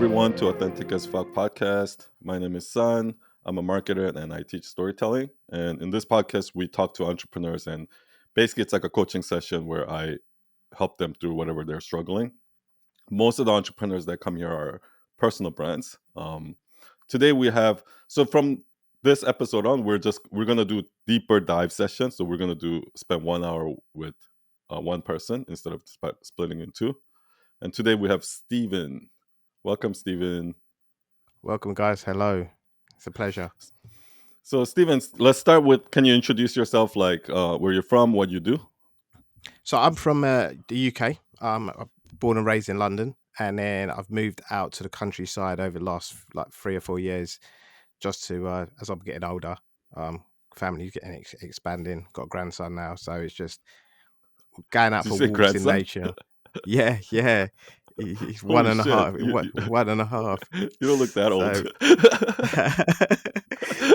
everyone to Authentic as Fuck podcast. My name is San. I'm a marketer and I teach storytelling. And in this podcast, we talk to entrepreneurs, and basically it's like a coaching session where I help them through whatever they're struggling. Most of the entrepreneurs that come here are personal brands. Today we have, so from this episode on, we're gonna do deeper dive sessions. So we're gonna spend 1 hour with one person instead of splitting in two. And today we have Steven. Welcome, Steven. Welcome, guys. Hello. It's a pleasure. So, Steven, let's start with, can you introduce yourself, like where you're from, what you do? So I'm from the UK. I'm born and raised in London, and then I've moved out to the countryside over the last 3 or 4 years, just to as I'm getting older. Family's getting expanding. Got a grandson now, so it's just going out Did for you say walks in grandson? nature. Yeah. He's Holy one and a shit. half. One and a half. You don't look that old.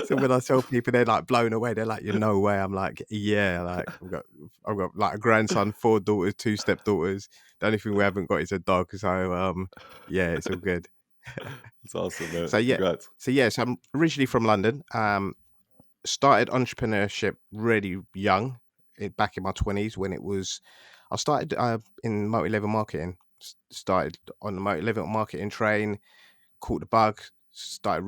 So when I tell people, they're like blown away. They're like, "You no way." I'm like, "Yeah." Like I've got like a grandson, 4 daughters, 2 stepdaughters. The only thing we haven't got is a dog. So yeah, it's all good. It's awesome, man. So Congrats. So I'm originally from London. Started entrepreneurship really young, back in my 20s when it was. I started in multi-level marketing. Started on the multi-level marketing train. Caught the bug, started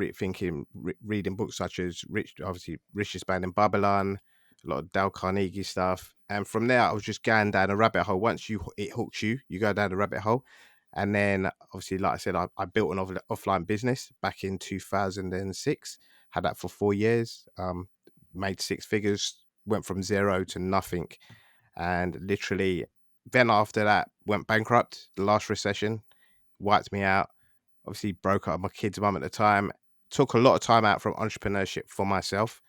reading books such as Richest Man in Babylon, a lot of Dale Carnegie stuff, and from there I was just going down a rabbit hole. Once it hooks you, you go down the rabbit hole, and then obviously, like I said, I built an offline business back in 2006. Had that for 4 years, made 6 figures, went from zero to nothing, and literally then after that went bankrupt. The last recession wiped me out. Obviously broke up with my kid's mum at the time. Took a lot of time out from entrepreneurship for myself.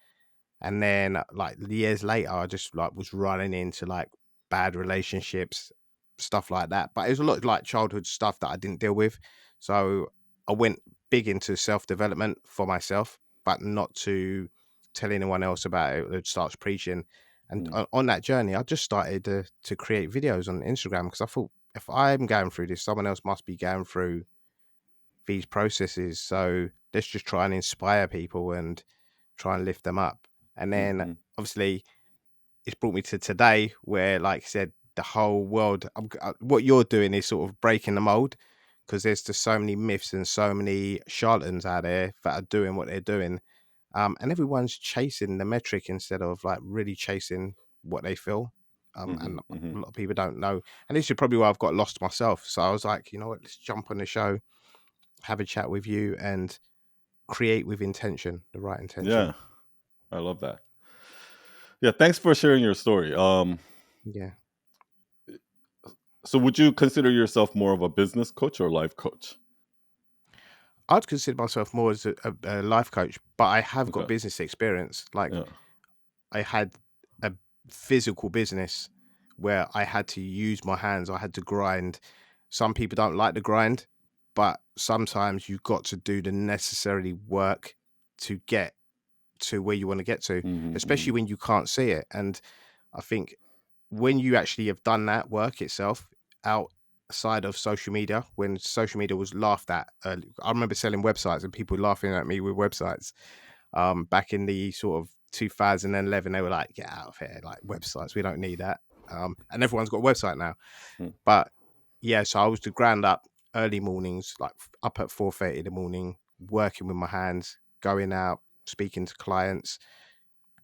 And then like years later, I just like was running into like bad relationships, stuff like that. But it was a lot of like childhood stuff that I didn't deal with. So I went big into self-development for myself, but not to tell anyone else about it. It starts preaching. And on that journey, I just started to create videos on Instagram because I thought if I'm going through this, someone else must be going through these processes. So let's just try and inspire people and try and lift them up. And then obviously it's brought me to today where, like I said, the whole world, what you're doing is sort of breaking the mold, because there's just so many myths and so many charlatans out there that are doing what they're doing. And everyone's chasing the metric instead of like really chasing what they feel. And a lot of people don't know. And this is probably why I've got lost myself. So I was like, you know what, let's jump on the show, have a chat with you, and create with intention, the right intention. Yeah, I love that. Yeah, thanks for sharing your story. Yeah. So would you consider yourself more of a business coach or life coach? I'd consider myself more as a life coach, but I have got business experience. Like I had a physical business where I had to use my hands. I had to grind. Some people don't like the grind, but sometimes you've got to do the necessary work to get to where you want to get to, especially when you can't see it. And I think when you actually have done that work itself outside of social media, when social media was laughed at, I remember selling websites and people laughing at me with websites. Back in the sort of 2011, they were like, "Get out of here! Like websites, we don't need that." And everyone's got a website now. But yeah, so I was to ground up early mornings, like up at 4:30 in the morning, working with my hands, going out, speaking to clients,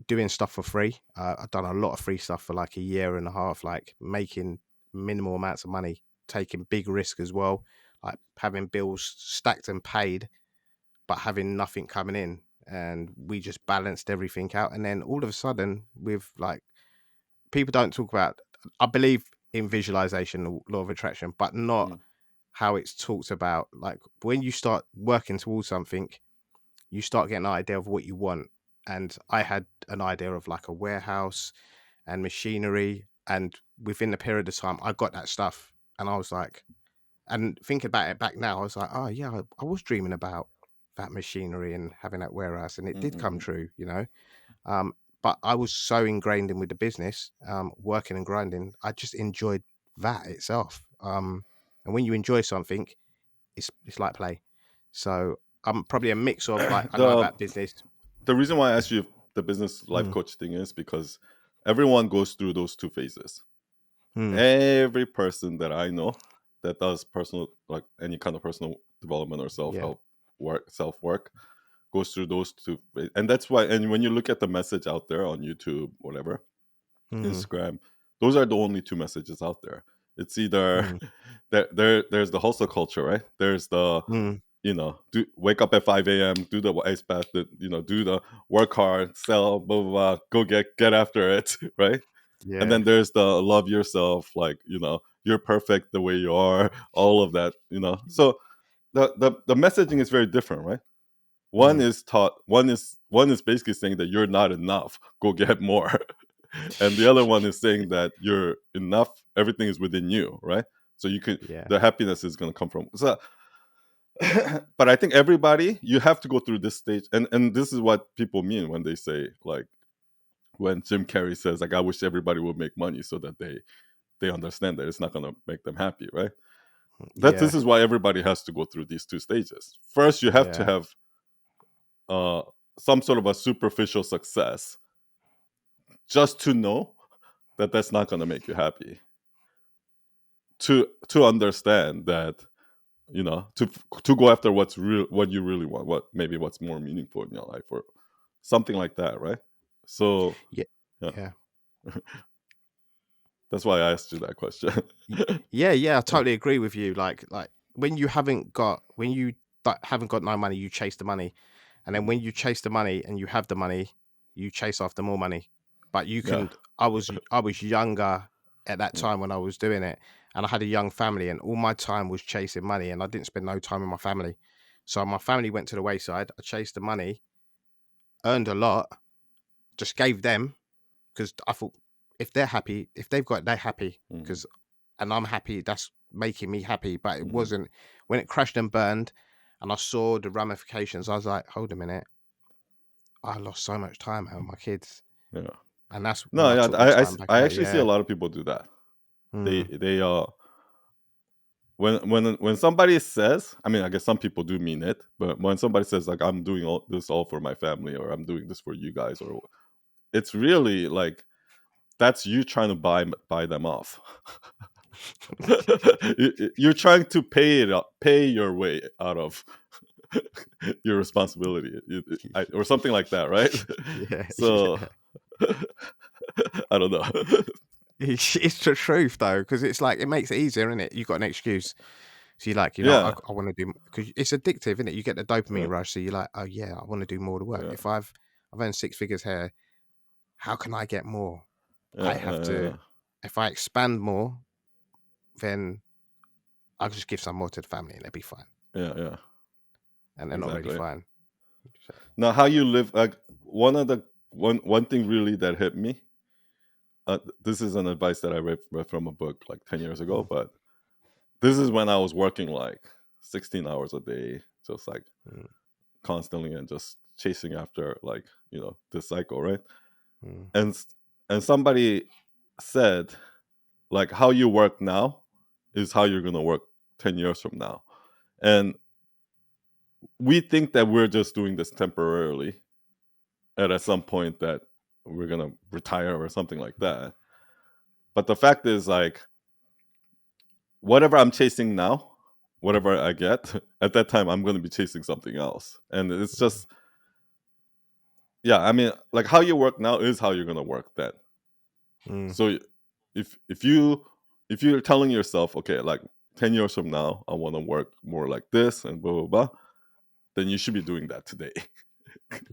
doing stuff for free. I've done a lot of free stuff for like a year and a half, like making minimal amounts of money, taking big risk as well, like having bills stacked and paid, but having nothing coming in. And we just balanced everything out. And then all of a sudden, with like, people don't talk about, I believe in visualization, law of attraction, but not how it's talked about. Like when you start working towards something, you start getting an idea of what you want. And I had an idea of like a warehouse and machinery. And within the period of time, I got that stuff. And I was like, and thinking about it back now, I was like, oh yeah, I was dreaming about that machinery and having that warehouse. And it did come true, you know. But I was so ingrained in with the business, working and grinding. I just enjoyed that itself. And when you enjoy something, it's like play. So I'm probably a mix of like I know the about business. the reason why I asked you if the business life Mm, coach thing is because everyone goes through those two phases. mm, Every person that I know that does personal, like any kind of personal development or yeah. self work, goes through those two, and that's why. And when you look at the message out there on YouTube, whatever, Mm, Instagram, those are the only two messages out there. It's either mm, there's the hustle culture, right? There's the mm, wake up at 5 a.m., do the ice bath, do the work hard, sell, blah blah blah, go get after it, right? And yeah. then there's the love yourself, like you're perfect the way you are, all of that. So the messaging is very different, right? One Mm. is taught, one is basically saying that you're not enough, go get more. And the other one is saying that you're enough, everything is within you, right? So you could, Yeah. the happiness is going to come from, so but I think everybody, you have to go through this stage, and this is what people mean when they say, like, when Jim Carrey says, like, I wish everybody would make money so that they understand that it's not going to make them happy, right? That Yeah. this is why everybody has to go through these two stages. First, you have to Yeah. have uh some sort of a superficial success just to know that that's not going to make you happy, to understand that, to go after what's real, what you really want, what's more meaningful in your life, or something like that, right? So Yeah. yeah, Yeah. that's why I asked you that question. Y- Yeah, yeah, I totally agree with you. Like when you haven't got no money, you chase the money, and then when you chase the money and you have the money, you chase after more money. But you Yeah. can. I was younger at that Mm, time when I was doing it, and I had a young family, and all my time was chasing money, and I didn't spend no time with my family. So my family went to the wayside. I chased the money, earned a lot, just gave them because I thought if they're happy, if they've got it, they're happy mhm, because and I'm happy. That's making me happy. But it mhm. wasn't when it crashed and burned, and I saw the ramifications. I was like, hold a minute, I lost so much time out with my kids, Yeah. and that's when No, I yeah, took the time back I out. actually see a Yeah. lot of people do that. They Mm, they when somebody says, I mean, I guess some people do mean it, but when somebody says, like, I'm doing all this all for my family, or I'm doing this for you guys, or it's really like that's you trying to buy them off. You're trying to pay your way out of your responsibility, or something like that, right? yeah, So yeah. I don't know. It's the truth though, because it's like it makes it easier, isn't it? You got an excuse. So you're like, Yeah, I want to do because it's addictive, isn't it? You get the yeah, dopamine rush, so you're like, oh yeah, I want to do more of the work. yeah, If I've earned six figures here, how can I get more? I yeah, have to. yeah, If I expand more, then I'll just give some more to the family, and they'll be fine. yeah, yeah, And they're not really exactly. fine. So, Now, how you live, like, one thing really that hit me. This is an advice that I read from a book like 10 years ago, mm, but this is when I was working like 16 hours a day, just like mm, constantly, and just chasing after, like, this cycle, right? mm, And somebody said, like, how you work now is how you're gonna work 10 years from now, and we think that we're just doing this temporarily, and at some point that we're gonna retire or something like that. But the fact is, like, whatever I'm chasing now, whatever I get at that time, I'm gonna be chasing something else, and it's mm, just, yeah. I mean, like, how you work now is how you're gonna work then. mm, So if you're telling yourself, okay, like, 10 years from now, I want to work more like this and blah blah blah, then you should be doing that today,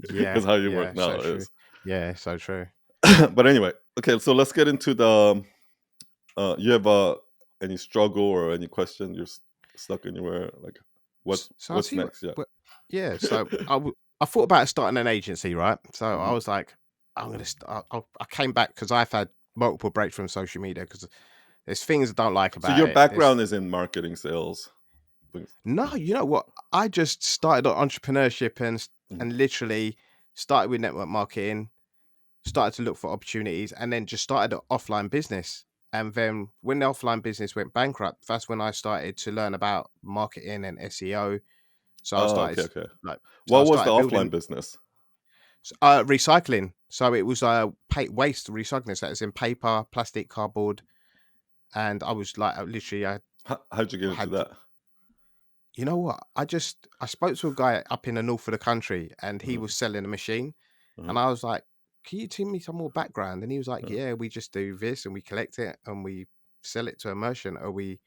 because yeah, how you work yeah, so now true. is. Yeah, so true. But anyway, okay, so let's get into the. You have any struggle or any question? You're stuck anywhere? Like, So I'll what's tell you what, next? Yeah. but yeah, so I thought about starting an agency, right? So I Mhm. was like, I'm gonna. I came back because I've had multiple breaks from social media because there's things I don't like So about your it. There's background is in marketing, sales, things. no, you know what? I just started on entrepreneurship Mhm. and literally started with network marketing, started to look for opportunities, and then just started an offline business. And then when the offline business went bankrupt, that's when I started to learn about marketing and SEO. So I Oh, started okay, okay. like so I What was the started offline building business? recycling. So it was waste recycling. So it's in paper, plastic, cardboard, and I was like, literally, I How'd you get into had that? you know what? I spoke to a guy up in the north of the country, and he Uh-huh, was selling a machine, uh-huh, and I was like, "Can you tell me some more background?" And he was like, uh, "Yeah, we just do this, and we collect it, and we sell it to a merchant, or we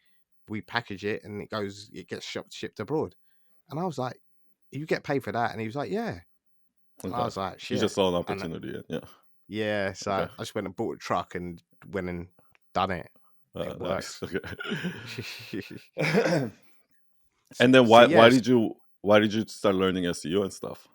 package it, and it gets shipped abroad." And I was like, "You get paid for that?" And he was like, "Yeah." And I okay. was like, You "Shit." just saw an And opportunity. Yeah. yeah, so Okay. I just went and bought a truck and went and done it. It Nice. works. Okay. So, And then so yes, why did you start learning SEO and stuff?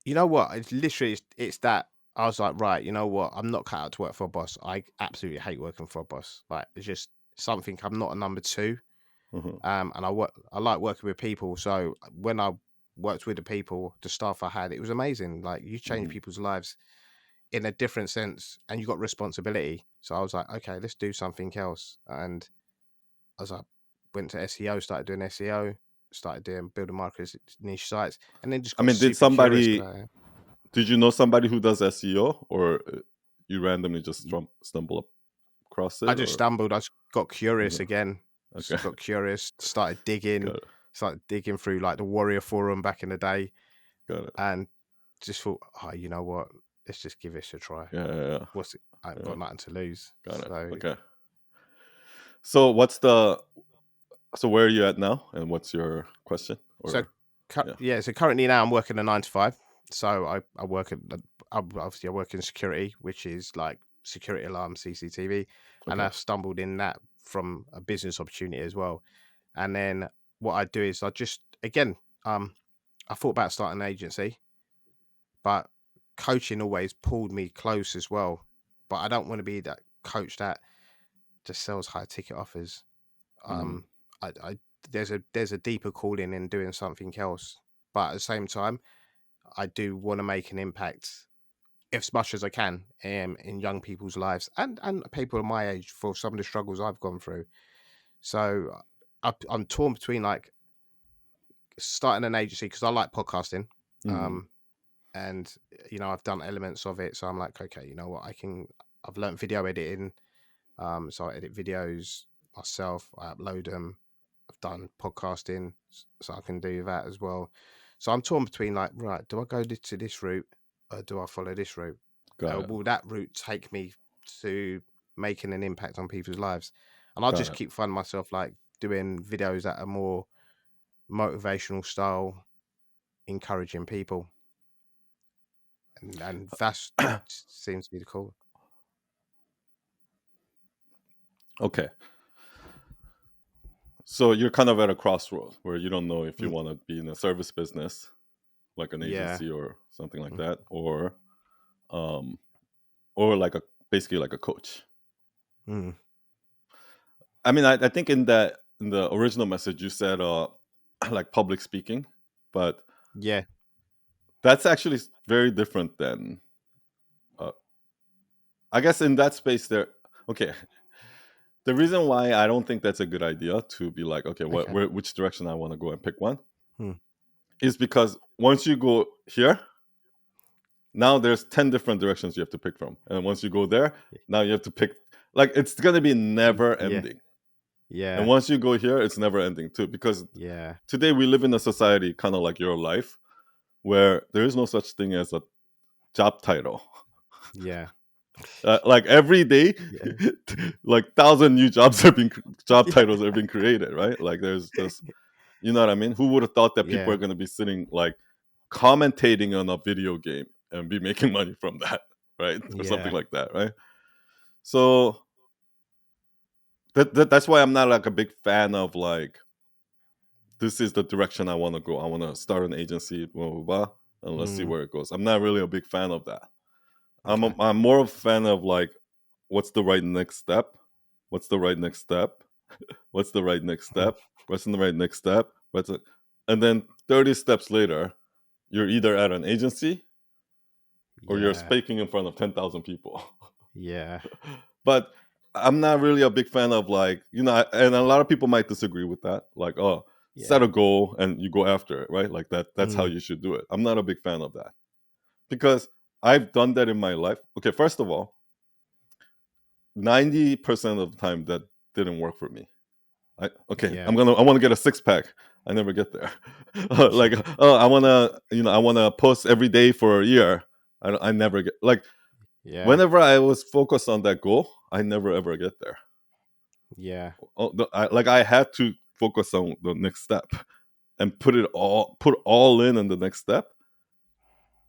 you know what? It's literally it's that I was like, right, you know what? I'm not cut out to work for a boss. I absolutely hate working for a boss. Like it's just something I'm not a number two. Uh-huh. And I like working with people. So when I worked with the people, the staff I had, it was amazing. Like you change Hmm. people's lives in a different sense and you got responsibility. So I was like, okay, let's do something else. And I was like, went to SEO, started doing SEO, started doing building markets, niche sites, and then just I got mean, super curious about it. did you know somebody who does SEO, or you randomly just stumble across I it, just or stumbled. I just got curious uh again. okay, Just got curious. got it, Started digging through like the Warrior Forum back in the day, got it. and just thought, oh, you know what? Let's just give this a try. Yeah, yeah, yeah, What's it? I've yeah. got nothing to lose. Got it. So Okay. So where are you at now, and what's your question? So, Or yeah, yeah. So currently now I'm working a 9 to 5. So I work at obviously I work in security, which is like security alarm, CCTV, and okay, I've stumbled in that from a business opportunity as well. And then what I do is I just again, I thought about starting an agency, but coaching always pulled me close as well. But I don't want to be that coach that just sells high ticket offers. mm, Um, I there's a deeper calling in doing something else, but at the same time, I do want to make an impact as much as I can in young people's lives and people my age for some of the struggles I've gone through. So I'm torn between like starting an agency because I like podcasting, mm, um, and I've done elements of it. So I'm like, okay, you know what, I've learned video editing. So I edit videos myself. I upload them. I've done podcasting, so I can do that as well. So I'm torn between like, right, do I go to this route or do I follow this route? got it, Will that route take me to making an impact on people's lives? And I'll got just it. keep finding myself like doing videos that are more motivational style, encouraging people, and that seems to be the call. Okay, so you're kind of at a crossroad where you don't know if you Mm, want to be in a service business like an yeah. agency or something like Mm, that, um, or like basically like a coach. mm, I mean, I think in the original message you said like public speaking, but yeah. that's actually very different than uh, I guess in that space there. Okay, the reason why I don't think that's a good idea to be like, okay, Okay. which direction I want to go and pick one Mm, is because once you go here, now there's 10 different directions you have to pick from, and once you go there, now you have to pick, like, it's gonna be never yeah. ending. And Yeah. once you go here, it's never ending too, because Yeah. today we live in a society kind of like your life where there is no such thing as a job title. Yeah. Like every day, Yeah. like 1,000 new job titles are being created, right? Like there's just, you know what I mean? Who would have thought that people Yeah. are going to be sitting like commentating on a video game and be making money from that, right? Or something Yeah. like that, right? So that's why I'm not like a big fan of like, this is the direction I want to go. I want to start an agency, blah blah blah, and let's see Mm, where it goes. I'm not really a big fan of that. okay. I'm more of a fan of like, what's the right next step? What's the right next step? What's the right next Mm, step? What's in the right next step? And then 30 steps later, you're either at an agency or you're yeah. speaking in front of 10,000 people. Yeah. But I'm not really a big fan of like, and a lot of people might disagree with that. Like, oh, set Yeah. a goal and you go after it, right? Like that's how Mm. you should do it. I'm not a big fan of that because I've done that in my life. Okay, first of all, 90% of the time that didn't work for me. I Yeah. want to get a six pack. I never get there. Like, oh, I want to post every day for a year. I never get, like, Yeah. whenever I was focused on that goal, I never ever get there. Yeah. I had to focus on the next step and put all in on the next step,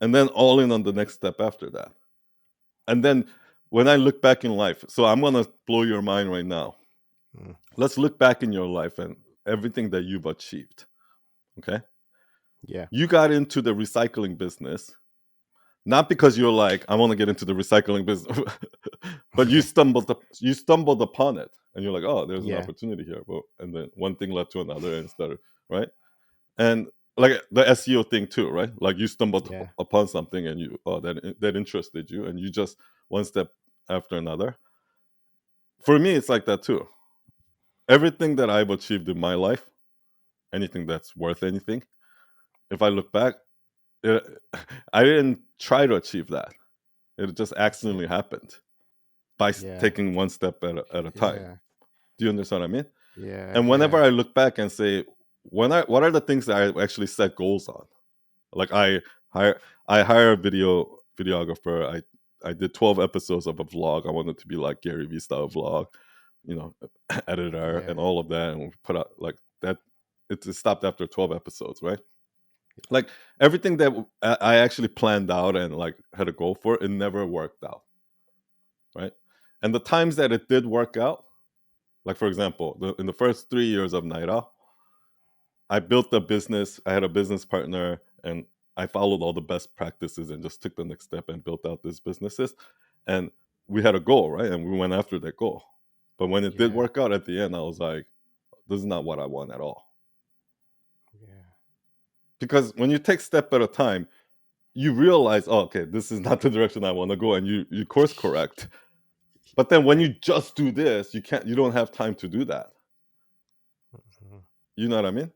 and then all in on the next step after that. And then when I look back in life, so I'm gonna blow your mind right now. Mm. Let's look back in your life and everything that you've achieved. Okay, Yeah. you got into the recycling business not because you're like, I want to get into the recycling business, but you stumbled upon it, and you're like, oh, there's an Yeah. opportunity here. Well, and then one thing led to another, and started, right? And like the SEO thing too, right? Like you stumbled Yeah. upon something, and that interested you, and you just one step after another. For me, it's like that too. Everything that I've achieved in my life, anything that's worth anything, if I look back, it, I didn't try to achieve that. It just accidentally happened by Yeah. taking one step at a time. Yeah. Do you understand what I mean? Yeah. And whenever Yeah. I look back and say, what are the things that I actually set goals on? Like hire I hire a videographer. I did 12 episodes of a vlog. I wanted to be like Gary Vee style vlog, you know, editor and Yeah. all of that, and we put out like that. It stopped after 12 episodes, right? Like everything that I actually planned out and like had a goal for, it never worked out, right? And the times that it did work out, like for example, in the first 3 years of Night Owl, I built a business. I had a business partner, and I followed all the best practices and just took the next step and built out these businesses. And we had a goal, right? And we went after that goal. But when it did Yeah. work out at the end, I was like, this is not what I want at all. Yeah. Because when you take step at a time, you realize, oh, okay, this is not the direction I want to go, and you course correct. But then when Yeah. you just do this, you don't have time to do that. Mhm. You know what I mean?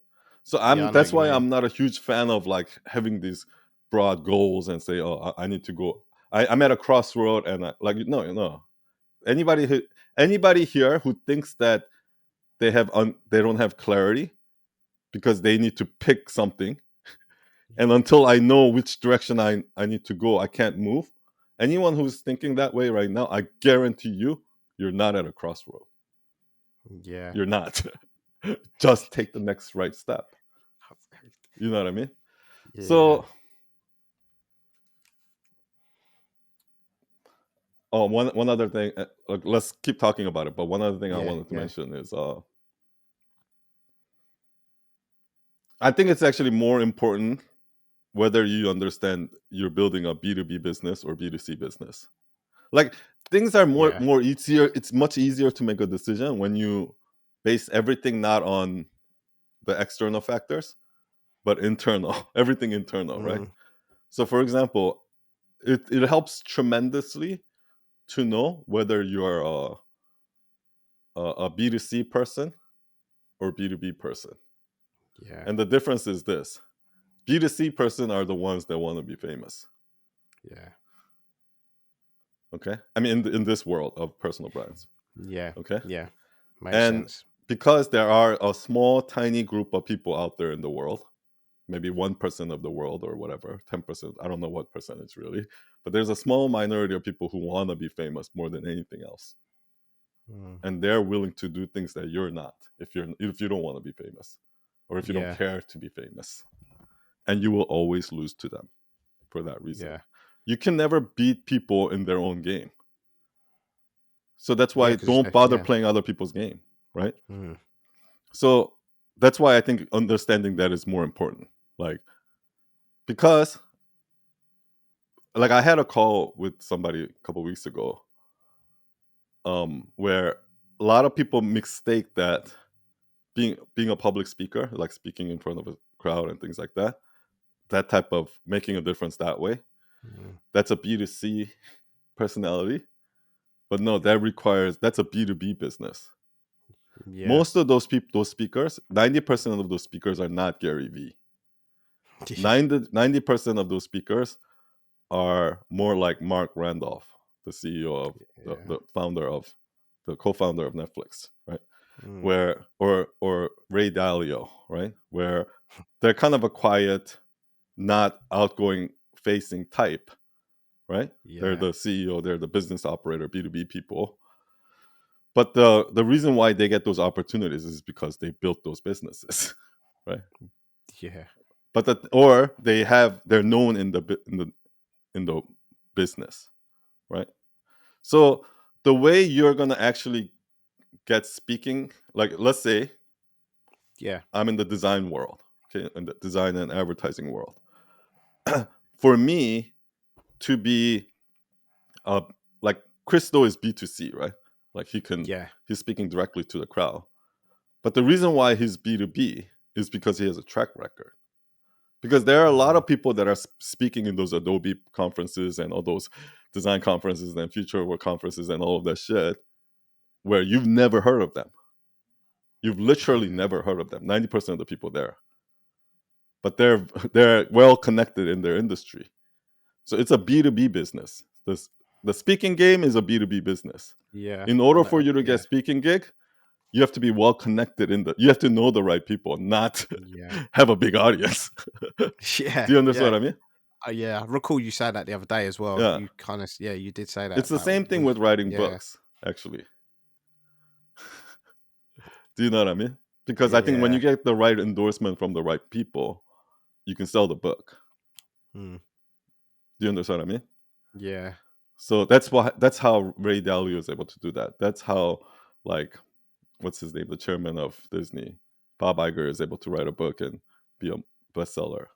So Yeah, I know what that's you why mean. I'm not a huge fan of like having these broad goals and say, oh, I need to go. I'm at a crossroad, and like no. Anybody who anybody here who thinks that they don't have clarity because they need to pick something, and until I know which direction I need to go, I can't move. Anyone who's thinking that way right now, I guarantee you're not at a crossroad. Yeah. You're not. Just take the next right step. You know what I mean? Yeah. So, oh, one other thing. Let's keep talking about it. But one other thing I Yeah. wanted to Yeah. mention is, I think it's actually more important whether you understand you're building a B2B business or B2C business. Like things are Yeah. more easier. It's much easier to make a decision when you base everything not on the external factors, but internal. Everything internal, right? Mm. So, for example, it helps tremendously to know whether you're a B2C person or B2B person. Yeah. And the difference is this: B2C person are the ones that want to be famous. Yeah. Okay, I mean in this world of personal brands. Yeah. Okay, Yeah. Makes and sense. because there are a small, tiny group of people out there in the world, maybe 1% of the world or whatever, 10%. I don't know what percentage really, but there's a small minority of people who want to be famous more than anything else, Mm. and they're willing to do things that you're not if you don't want to be famous, or if you don't Yeah. care to be famous, and you will always lose to them for that reason. Yeah. You can never beat people in their own game. So that's Yeah. why Because don't bother yeah. playing other people's game, right? Mm. So that's why I think understanding that is more important. Like because like I had a call with somebody a couple weeks ago where a lot of people mistake that being a public speaker, like speaking in front of a crowd and things like that, that type of making a difference that way, Mm. that's a B2C personality. But no, that's a B2B business. Yeah. Most of those people, those speakers, 90% of those speakers are not Gary Vee. Yeah. 90% of those speakers are more like Mark Randolph, the CEO of Yeah. the founder of the co-founder of Netflix, right? Mm. Where or Ray Dalio, right? Where they're kind of a quiet, not outgoing facing type, right? They're Yeah. the CEO, they're the business operator, B2B people. But the reason why they get those opportunities is because they built those businesses, right? Yeah. But or they're known in the business, right? So the way you're gonna actually get speaking, like let's say Yeah. I'm in the design world, okay, in the design and advertising world. For me to be like Christo is B2C, right? Like Yeah. he's speaking directly to the crowd. But the reason why he's B2B is because he has a track record. Because there are a lot Mm. of people that are speaking in those Adobe conferences and all those design conferences and future work conferences and all of that shit where you've never heard of them. You've literally Yeah. never heard of them. 90% of the people there. But they're well connected in their industry. So it's a B2B business. The speaking game is a B2B business. Yeah. In I order for know. you to get Yeah. speaking gig, you have to be well connected you have to know the right people, not Yeah. have a big audience. Do Yeah. you understand Yeah. what I mean? Yeah. I recall you saying that the other day as well. Yeah. You kind of, yeah, you did say that It's the about same thing with, with writing yeah. books, actually. Do you know what I mean? Because I think when you Yeah. get the right endorsement from the right people, you can sell the book. Mm. Do you understand what I mean? Yeah. So that's how Ray Dalio is able to do that. That's how, like, what's his name, the chairman of Disney, Bob Iger, is able to write a book and be a bestseller.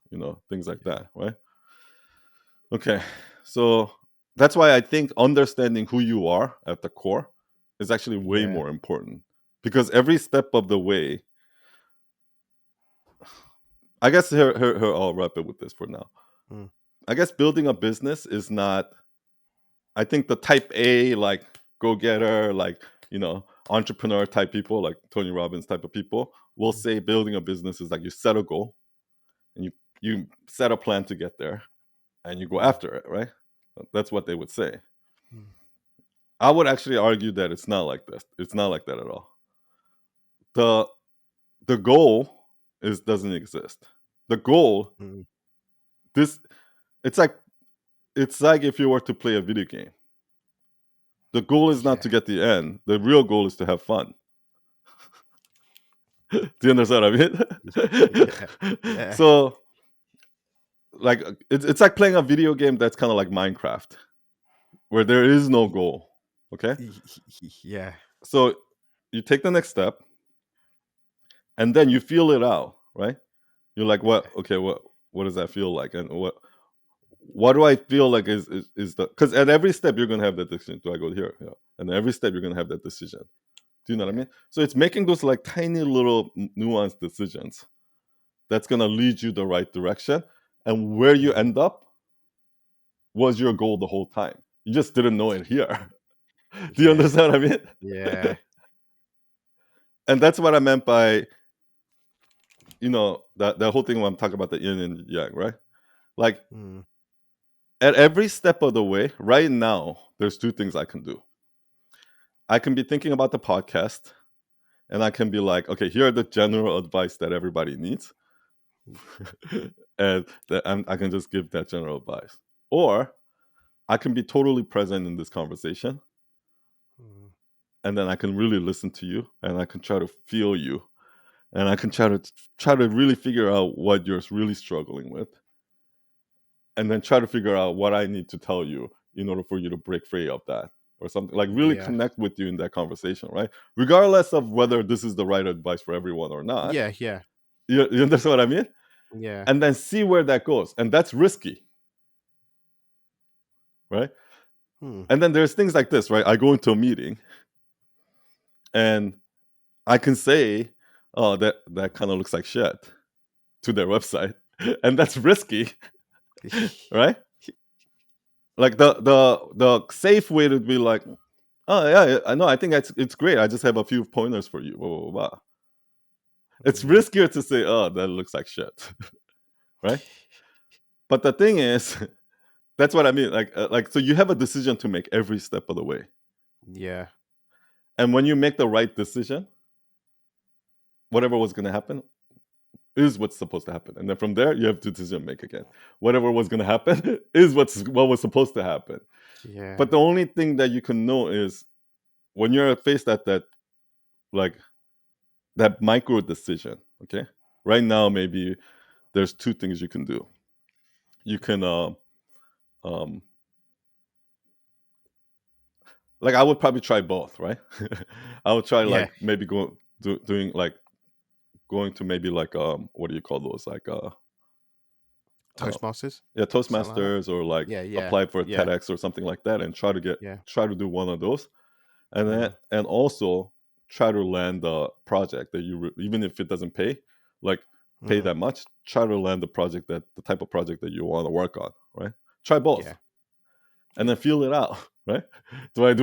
Things like Yeah. that, right? Okay, so that's why I think understanding who you are at the core is actually way Yeah. more important, because every step of the way, I guess here I'll wrap it with this for now. Mm. I guess building a business is not. I think the type A, like go getter, like entrepreneur type people, like Tony Robbins type of people, will Mm. say building a business is like you set a goal and you set a plan to get there and you go Mm. after it, right? That's what they would say. Mm. I would actually argue that it's not like this. It's not like that at all. The the goal doesn't exist. The goal, Mm. this it's like if you were to play a video game. The goal is not Yeah. to get the end. The real goal is to have fun. Do you understand what Yeah. I mean? Yeah. So, like, it's like playing a video game that's kind of like Minecraft, where there is no goal. Okay, Yeah. so you take the next step, and then you feel it out, right? You're like, what? Okay, what does that feel like, and what do I feel like is the, because at every step you're gonna have that decision. Do I go here? Yeah, and every step you're gonna have that decision. Do you know what I Yeah. mean? So it's making those like tiny little nuanced decisions that's going to lead you the right direction. And where you Mm. end up was your goal the whole time. You just didn't know it here. Do you Yeah. understand what I mean? Yeah. And that's what I meant by, that whole thing when I'm talking about the yin and yang, right? Like Mm. at every step of the way, right now, there's two things I can do. I can be thinking about the podcast and I can be like, okay, here are the general advice that everybody needs. And I can just give that general advice. Or I can be totally present in this conversation, Mm. and then I can really listen to you, and I can try to feel you, and I can try to really figure out what you're really struggling with, and then try to figure out what I need to tell you in order for you to break free of that or something. Like really Yeah. connect with you in that conversation, right? Regardless of whether this is the right advice for everyone or not. Yeah. Yeah. You understand what I mean? Yeah. And then see where that goes, and that's risky, right? Mm. And then there's things like this, right? I go into a meeting and I can say, "Oh, that kind of looks like shit," to their website, and that's risky, right? Like the safe way to be like, Oh yeah, I know. I think it's great. I just have a few pointers for you. Blah, blah, blah. It's Mm. riskier to say, "Oh, that looks like shit," right? But the thing is, that's what I mean. Like, so you have a decision to make every step of the way, Yeah. and when you make the right decision, whatever was going to happen is what's supposed to happen, and then from there you have to decision make again. Whatever was going to happen is what was supposed to happen. Yeah. But the only thing that you can know is when you're faced at that, like, that micro decision. Okay, right now maybe there's two things you can do. You can um like, I would probably try both, right? I would try, Yeah. like, maybe doing, like, going to maybe, like, what do you call those, like, uh Toastmasters, yeah, something like that. Toastmasters, or like Yeah. Yeah. apply for a Yeah. TEDx or something like that, and Yeah. try to do one of those, Mm. and also try to land a project that even if it doesn't like pay Mm. that much, try to land the type of project that you want to work on, right? Try both, Yeah. and then feel it out, right?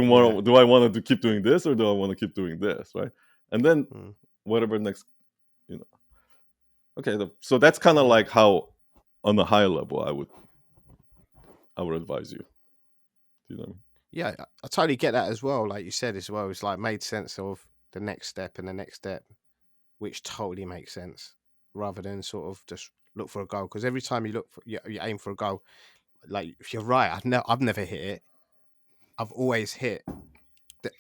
Yeah. Do I want to keep doing this, or do I want to keep doing this, right? And then Mm. whatever next, you know. Okay, so that's kind of Yeah. like how, on the high level, I would advise you. Do you know what I mean? Yeah. I totally get that as well. Like you said as well, it's like made sense of the next step and the next step, which totally makes sense, rather than sort of just look for a goal. Because every time you look for, you aim for a goal, like if you're right, I've never hit it. I've always hit.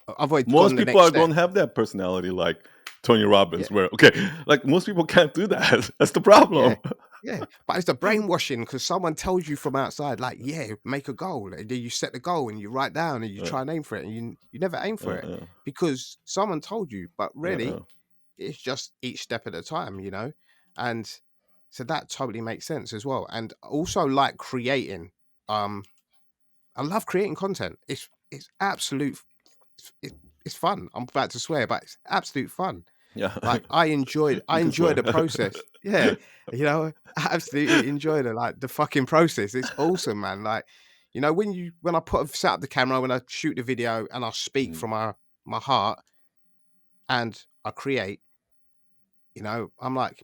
I've always gone Most the people next are step. don't have that personality like Tony Yeah. Robbins, where, okay, like, most people can't do that. That's the Yeah. problem. Yeah, but it's the brainwashing because someone tells you from outside, like, yeah, make a goal. And then you set the goal and you write down and you uh, try and aim for it, and you never aim for it uh, because someone told you. But uh, really, uh, it's just each step at a time, And so that totally makes sense as well. And also like creating. I love creating content. It's absolute. It's, it's fun. I'm about to swear, but it's absolute fun. yeah. Like I enjoyed You I can enjoy swear. the process. Yeah. I absolutely enjoy the fucking process. It's awesome, man. Like, when I set up the camera, when I shoot the video and I speak Mhm. from my heart and I create, I'm like,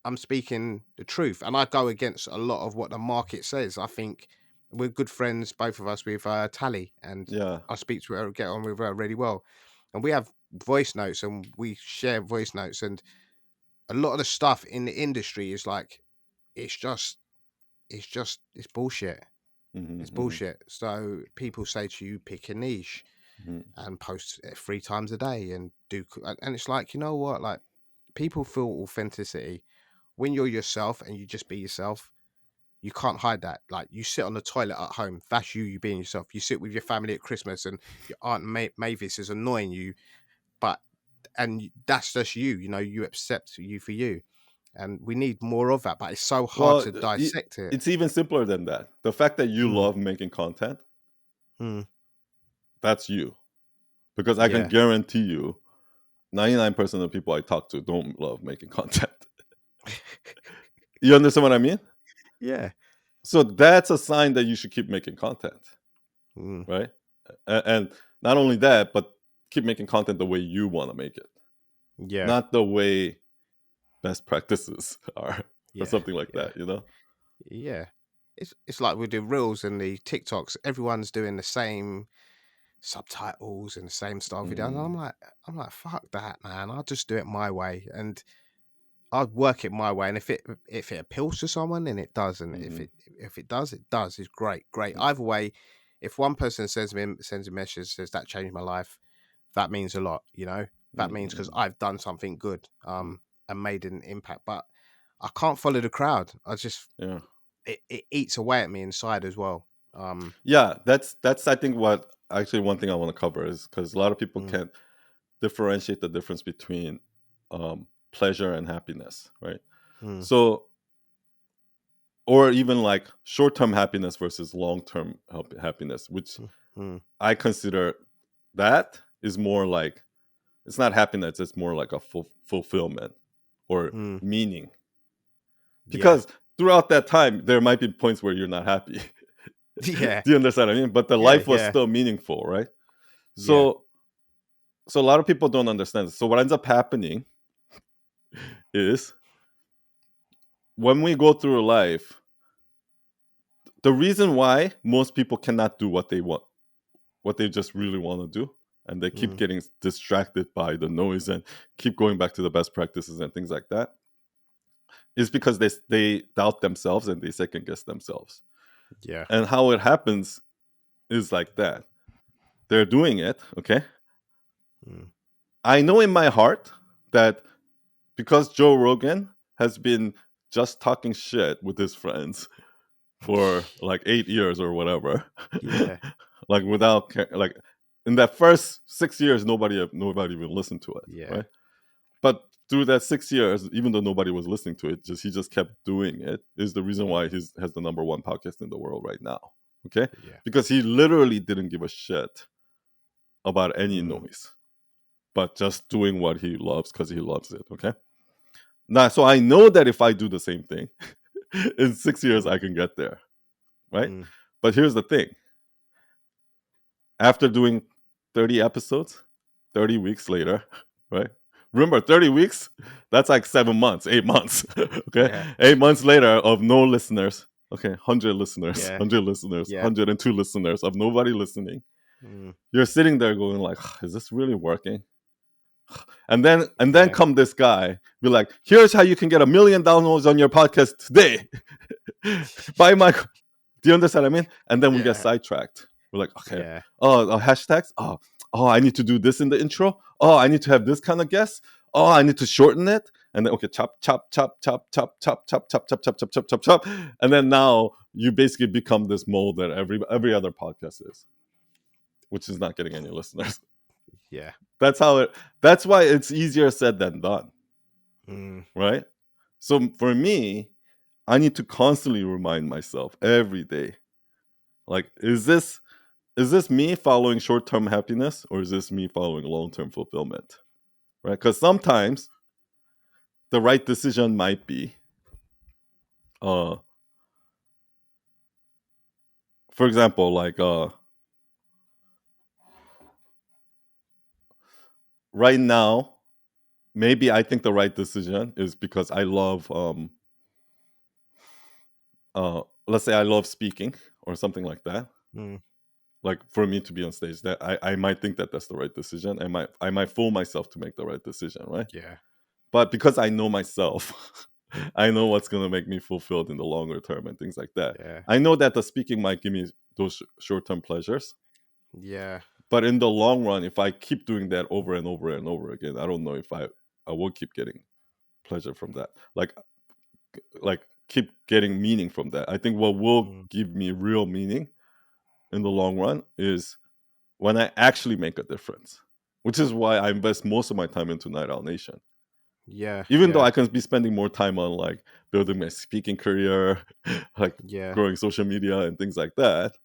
I'm speaking the truth. And I go against a lot of what the market says. I think we're good friends, both of us, with Tally, and Yeah. I speak to her, get on with her really well. And we have voice notes and we share voice notes, and a lot of the stuff in the industry is like it's just it's bullshit. Hmm, It's hmm, bullshit. So people say to you, pick a niche hmm. and post 3 times a day and and it's like, you know what? Like, people feel authenticity when you're yourself and you just be yourself. You can't hide that. Like, you sit on the toilet at home, that's you being yourself. You sit with your family at Christmas and your aunt Mavis is annoying you, but that's just you. You accept you for you, and we need more of that. But it's so hard Well, to dissect it. it's even simpler than that. The fact that you Mm, love making content, mm, that's you. Because I can yeah, guarantee you, 99% of the people I talk to don't love making content. You understand what I mean? yeah, So that's a sign that you should keep making content, mm, right? And not only that, but keep making content the way you want to make it, yeah, not the way best practices are, or yeah, something like yeah, that. You know? yeah. It's like with the reels and the TikToks. Everyone's doing the same subtitles and the same style video, and Mm, I'm like, fuck that, man. I'll just do it my way, and I'd work it my way, and if it appeals to someone, then it does, and if mm-hmm, it does, it does. It's great, great. Either way, if one person sends a message says that changed my life, that means a lot. That means because mm-hmm, I've done something good, and made an impact. But I can't follow the crowd. I just yeah, it eats away at me inside as well. Um, yeah. That's I think what actually one thing I want to cover is because a lot of people mm, can't differentiate the difference between pleasure and happiness, right? mm, So, or even like short-term happiness versus long-term happiness, which mm, mm, I consider that is more like, it's not happiness, it's more like a fulfillment or mm. meaning. Yeah, Because throughout that time, there might be points where you're not happy. yeah, Do you understand what I mean? But the yeah, life was yeah, still meaningful, right? Yeah. So a lot of people don't understand this. So what ends up happening is when we go through life, the reason why most people cannot do what they want, what they just really want to do, and they keep Mm. getting distracted by the noise and keep going back to the best practices and things like that, is because they doubt themselves and they second guess themselves. Yeah. And how it happens is like that. They're doing it, okay? Mm. I know in my heart that because Joe Rogan has been just talking shit with his friends for like 8 years or whatever, Yeah. like without like in that first 6 years, nobody even listened to it, Yeah. right? But through that 6 years, even though nobody was listening to it, he just kept doing it. Is the reason why he has the number one podcast in the world right now. Okay, Yeah. because he literally didn't give a shit about any Mm. noise, but just doing what he loves because he loves it. Okay. Now, so I know that if I do the same thing in 6 years, Mm. I can get there, right? Mm. But here's the thing: after doing 30 episodes, 30 weeks later, right? Remember, 30 weeks, that's like 7 months, 8 months. Okay. Yeah. 8 months later of no listeners. Okay. 100 listeners, Yeah. 100 listeners, Yeah. 102 listeners of nobody listening. Mm. You're sitting there going like, is this really working? And then Yeah. come this guy, be like, here's how you can get 1 million downloads on your podcast today. Buy my Do you understand what I mean? And then we get Yeah. sidetracked. We're like, okay, Yeah. hashtags. I need to do this in the intro. Oh, I need to have this kind of guest. Oh, I need to shorten it. And then okay, chop, chop, chop, chop, chop, chop, chop, chop, chop, chop, chop, chop, chop, chop. And then now you basically become this mold that every other podcast is, which is not getting any listeners. Yeah. That's how it. That's why it's easier said than done, Mm. right? So for me, I need to constantly remind myself every day, like, is this me following short-term happiness or is this me following long-term fulfillment, right? Because sometimes the right decision might be uh for example, like right now, maybe I think the right decision is because I love let's say I love speaking or something like that. Mm. Like for me to be on stage, that I might think that that's the right decision. I might fool myself to make the right decision, right? Yeah. But because I know myself, I know what's going to make me fulfilled in the longer term and things like that. Yeah. I know that the speaking might give me those short-term pleasures, Yeah. but in the long run, if I keep doing that over and over and over again, I don't know if I will keep getting pleasure from that. Like keep getting meaning from that. I think what will Mm. give me real meaning in the long run is when I actually make a difference, which is why I invest most of my time into Night Owl Nation. Yeah. Even though Yeah. I can be spending more time on like building my speaking career, like Yeah. growing social media and things like that,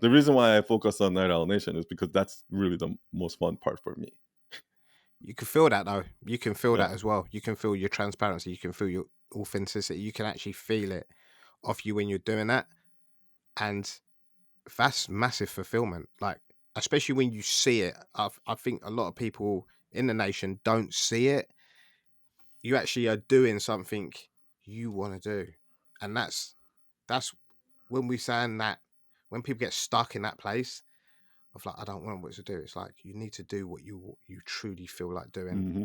the reason why I focus on Night Owl Nation is because that's really the most fun part for me. You can feel that though. You can feel Yeah. that as well. You can feel your transparency. You can feel your authenticity. You can actually feel it off you when you're doing that. And that's massive fulfillment. Like, especially when you see it. I think a lot of people in the nation don't see it. You actually are doing something you want to do. And that's when we saying that when people get stuck in that place of like, I don't know what to do. It's like you need to do what you truly feel like doing. hmm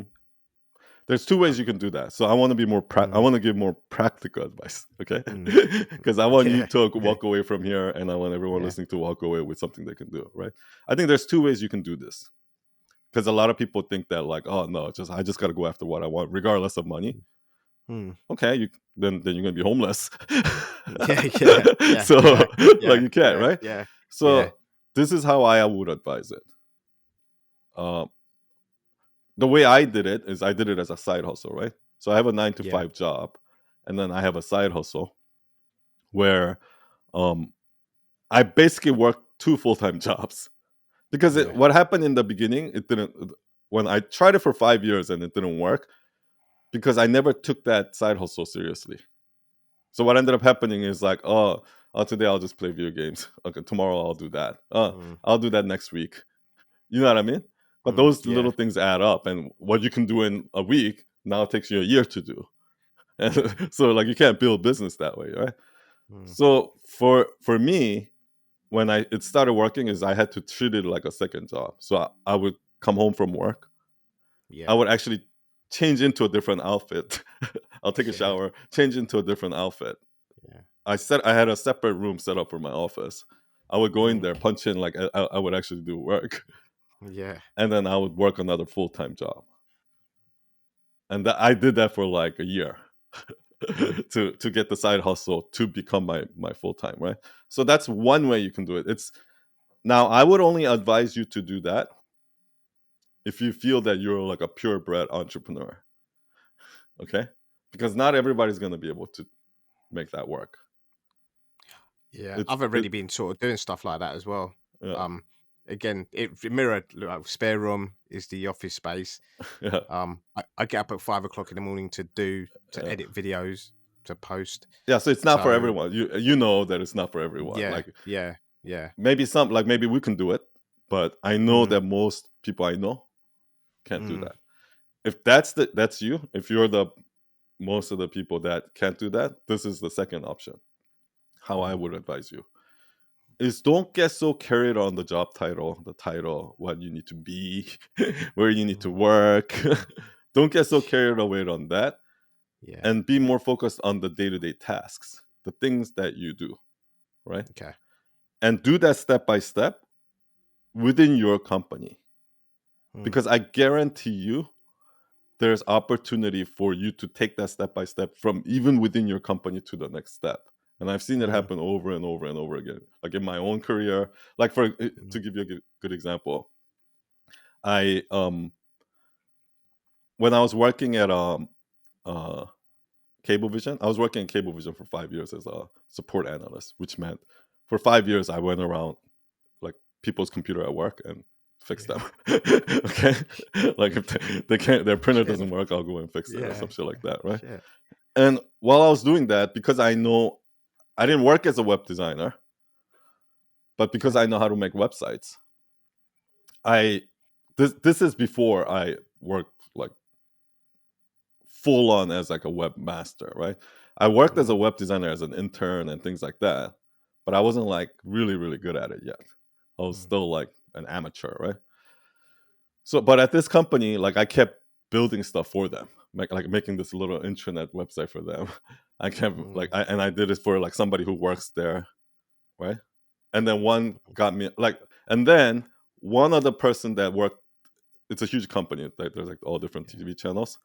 There's two ways you can do that. So I want to be more. I Mm, want to give more practical advice, okay? mm, Because I want you yeah, to yeah, walk away from here, and I want everyone yeah, listening to walk away with something they can do, right? I think there's two ways you can do this. Because a lot of people think that like, oh no, I just got to go after what I want, regardless of money. mm, Okay, then you're gonna be homeless. yeah, yeah, yeah, So yeah, like yeah, you can't, yeah, right? yeah, yeah, So this is how I would advise it. Uh, the way I did it is I did it as a side hustle, right? So I have a nine to yeah, five job, and then I have a side hustle where um, I basically work two full time jobs because yeah, what happened in the beginning, it didn't. When I tried it for 5 years and it didn't work because I never took that side hustle seriously. So what ended up happening is like, today I'll just play video games. Okay, tomorrow I'll do that. mm, I'll do that next week. You know what I mean? But Mm, those little yeah. things add up, and what you can do in a week now takes you a year to do. Yeah. And so like you can't build business that way, right? Mm, So for me, when it started working, is I had to treat it like a second job. So I would come home from work. I yeah. would actually change into a different outfit. I'll take a Yeah. shower, change into a different outfit. Yeah. I had a separate room set up for my office. I would go in Mm, there, punch in, like I would actually do work, yeah. and then I would work another full time job. And I did that for like a year Mm, to get the side hustle to become my full time, right? So that's one way you can do it. It's now I would only advise you to do that if you feel that you're like a purebred entrepreneur, okay? Because not everybody's going to be able to make that work. yeah. It's I've it already been sort of doing stuff like that as well. Yeah. Um, Again, it mirrored like, spare room is the office space. Yeah. I get up at 5 o'clock in the morning to Yeah. edit videos to post. Yeah, so it's not for So everyone. You know that it's not for everyone. yeah, Like yeah, yeah. maybe we can do it, but I know Mm, that most people I know can't do mm, that. If that's you, if you're the most of the people that can't do that, this is the second option. How I mm, would advise you is don't get so carried on the job title, what you need to be, where you need to mm, work. Don't get so carried away on that, yeah. and be more focused on the day-to-day tasks, the things that you do, right? Okay. And do that step by step within your company, Mm, because I guarantee you there's opportunity for you to take that step by step from even within your company to the next step. And I've seen it mm, happen over and over and over again, like in my own career. Like mm, to give you a good example, I when I was working at uh Cablevision, I was working in Cablevision for 5 years as a support analyst, which meant for 5 years I went around like people's computer at work and fix yeah. them. Okay, like if they can't, their printer Shit. doesn't work, I'll go and fix it or Yeah. some shit like that, right? Shit. And while I was doing that, because I know I didn't work as a web designer, but because Okay. I know how to make websites, I this is before I worked like full on as like a webmaster, right? I worked as a Mm, web designer as an intern and things like that, but I wasn't like really good at it yet. I was mm, still like an amateur, right? So, but at this company, like I kept building stuff for them, like making this little intranet website for them. I kept like, mm, I did it for like somebody who works there, right? And then one got me like, and then one other person that worked. It's a huge company. Like there's like all different yeah. TV channels,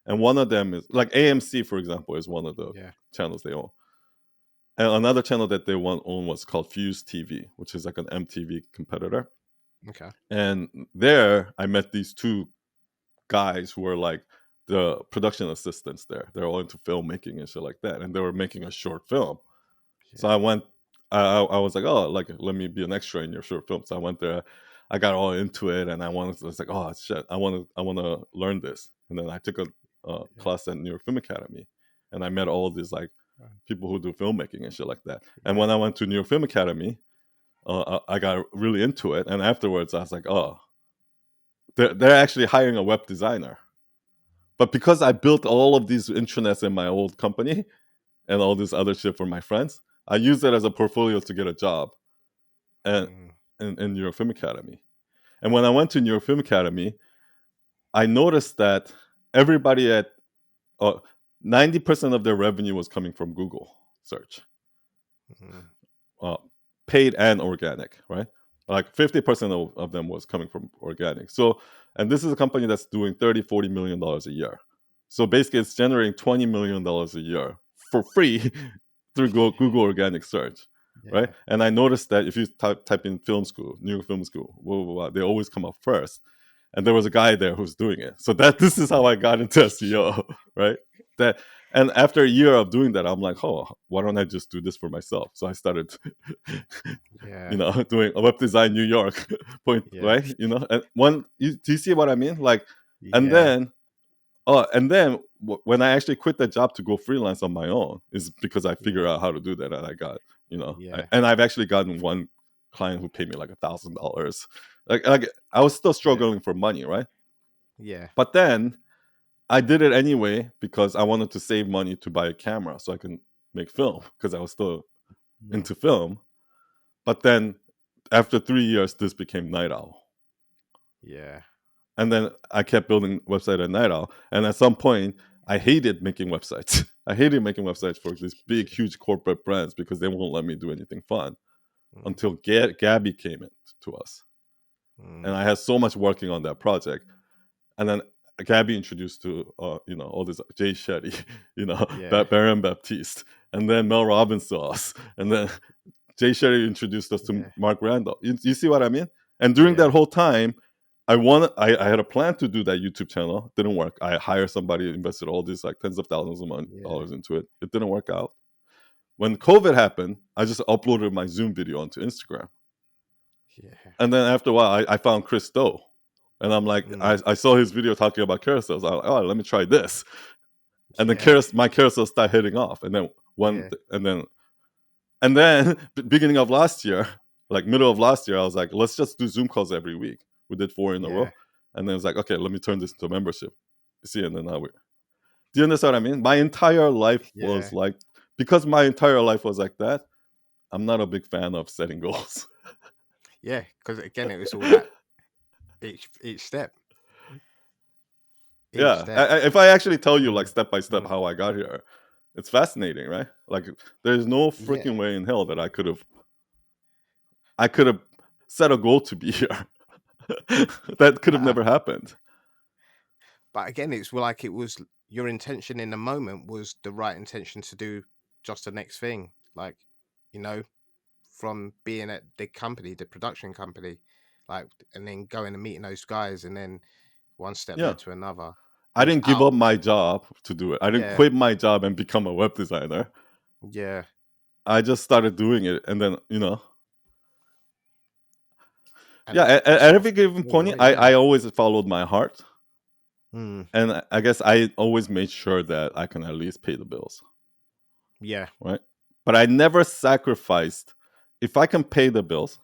and one of them is like AMC, for example, is one of the Yeah. channels they own. And another channel that they own was called Fuse TV, which is like an MTV competitor. Okay. And there, I met these two guys who were like the production assistants there. They're all into filmmaking and shit like that, and they were making a short film. So Yeah. I went. I was like, oh, like let me be an extra in your short film. So I went there. I got all into it, and I wanted. To, I was like, oh shit, I want to learn this. And then I took a Yeah. class at New York Film Academy, and I met all these like Right. people who do filmmaking and shit like that. And Yeah. when I went to New York Film Academy, I got really into it. And afterwards, I was like, oh, they're actually hiring a web designer. But because I built all of these intranets in my old company and all this other shit for my friends, I used it as a portfolio to get a job and Mm, in New York Film Academy. And when I went to New York Film Academy, I noticed that everybody at uh, 90% of their revenue was coming from Google search, mm, uh, paid and organic, right? Like 50% of them was coming from organic. So, and this is a company that's doing 30, $40 million a year. So basically, it's generating $20 million a year for free through Google organic search, right? yeah. And I noticed that if you type in film school, New York Film School, blah, blah, blah, they always come up first. And there was a guy there who's doing it. So this is how I got into SEO, right? That and after a year of doing that, I'm like, oh, why don't I just do this for myself? So I started, Yeah. doing a web design New York point, Yeah. right? And do you see what I mean? Like, and Yeah. then, when I actually quit that job to go freelance on my own, is because I Yeah. figured out how to do that, and I got, Yeah. and I've actually gotten one client who paid me like $1,000 Like I was still Yeah. struggling for money, right? Yeah. But then I did it anyway because I wanted to save money to buy a camera so I can make film because I was still Mm. into film. But then after 3 years, this became Night Owl. Yeah. And then I kept building website at Night Owl. And at some point, I hated making websites. I hated making websites for these big, huge corporate brands because they won't let me do anything fun Mm. until Gabby came in to us. And Mm. I had so much working on that project. And then Gabby introduced to all this Jay Shetty, Yeah. Baron Baptiste, and then Mel Robbins to us, and then Jay Shetty introduced us to Yeah. Mark Randall. You see what I mean? And during that Yeah. whole time, I had a plan to do that YouTube channel. Didn't work. I hired somebody, invested all these like tens of thousands of Yeah. dollars into it. It didn't work out. When COVID happened, I just uploaded my Zoom video onto Instagram. Yeah. And then after a while, I found Chris Stowe. And I'm like, Mm. I saw his video talking about carousels. I'm like, oh, let me try this. And then Yeah. my carousel started hitting off. And then Yeah. and then beginning of last year, like middle of last year, I was like, let's just do Zoom calls every week. We did 4 in a Yeah. row. And then it's like, okay, let me turn this into a membership. You see, and then now do you understand what I mean? My entire life Yeah. was like, because my entire life was like that, I'm not a big fan of setting goals. Yeah. Because again, it was all that each step. Each Yeah. step. If I actually tell you like Mm. step by step Mm. how I got here, it's fascinating, right? Like there's no Yeah. freaking way in hell that I could have set a goal to be here. That could have Uh, never happened. but again, it's like it was your intention in the moment was the right intention to do just the next thing. Like, you know, from being at the company, the production company, like, and then going and meeting those guys, and then one step Yeah. led to another. I Was didn't give out up of my job to do it. I didn't yeah, quit my job and become a web designer. yeah, I just started doing it, and then yeah. and At sort of every given all the point, way, I yeah. always followed my heart, Mm, and I guess I always made sure that I can at least pay the bills, yeah, right? But I never sacrificed. If I can pay the bills,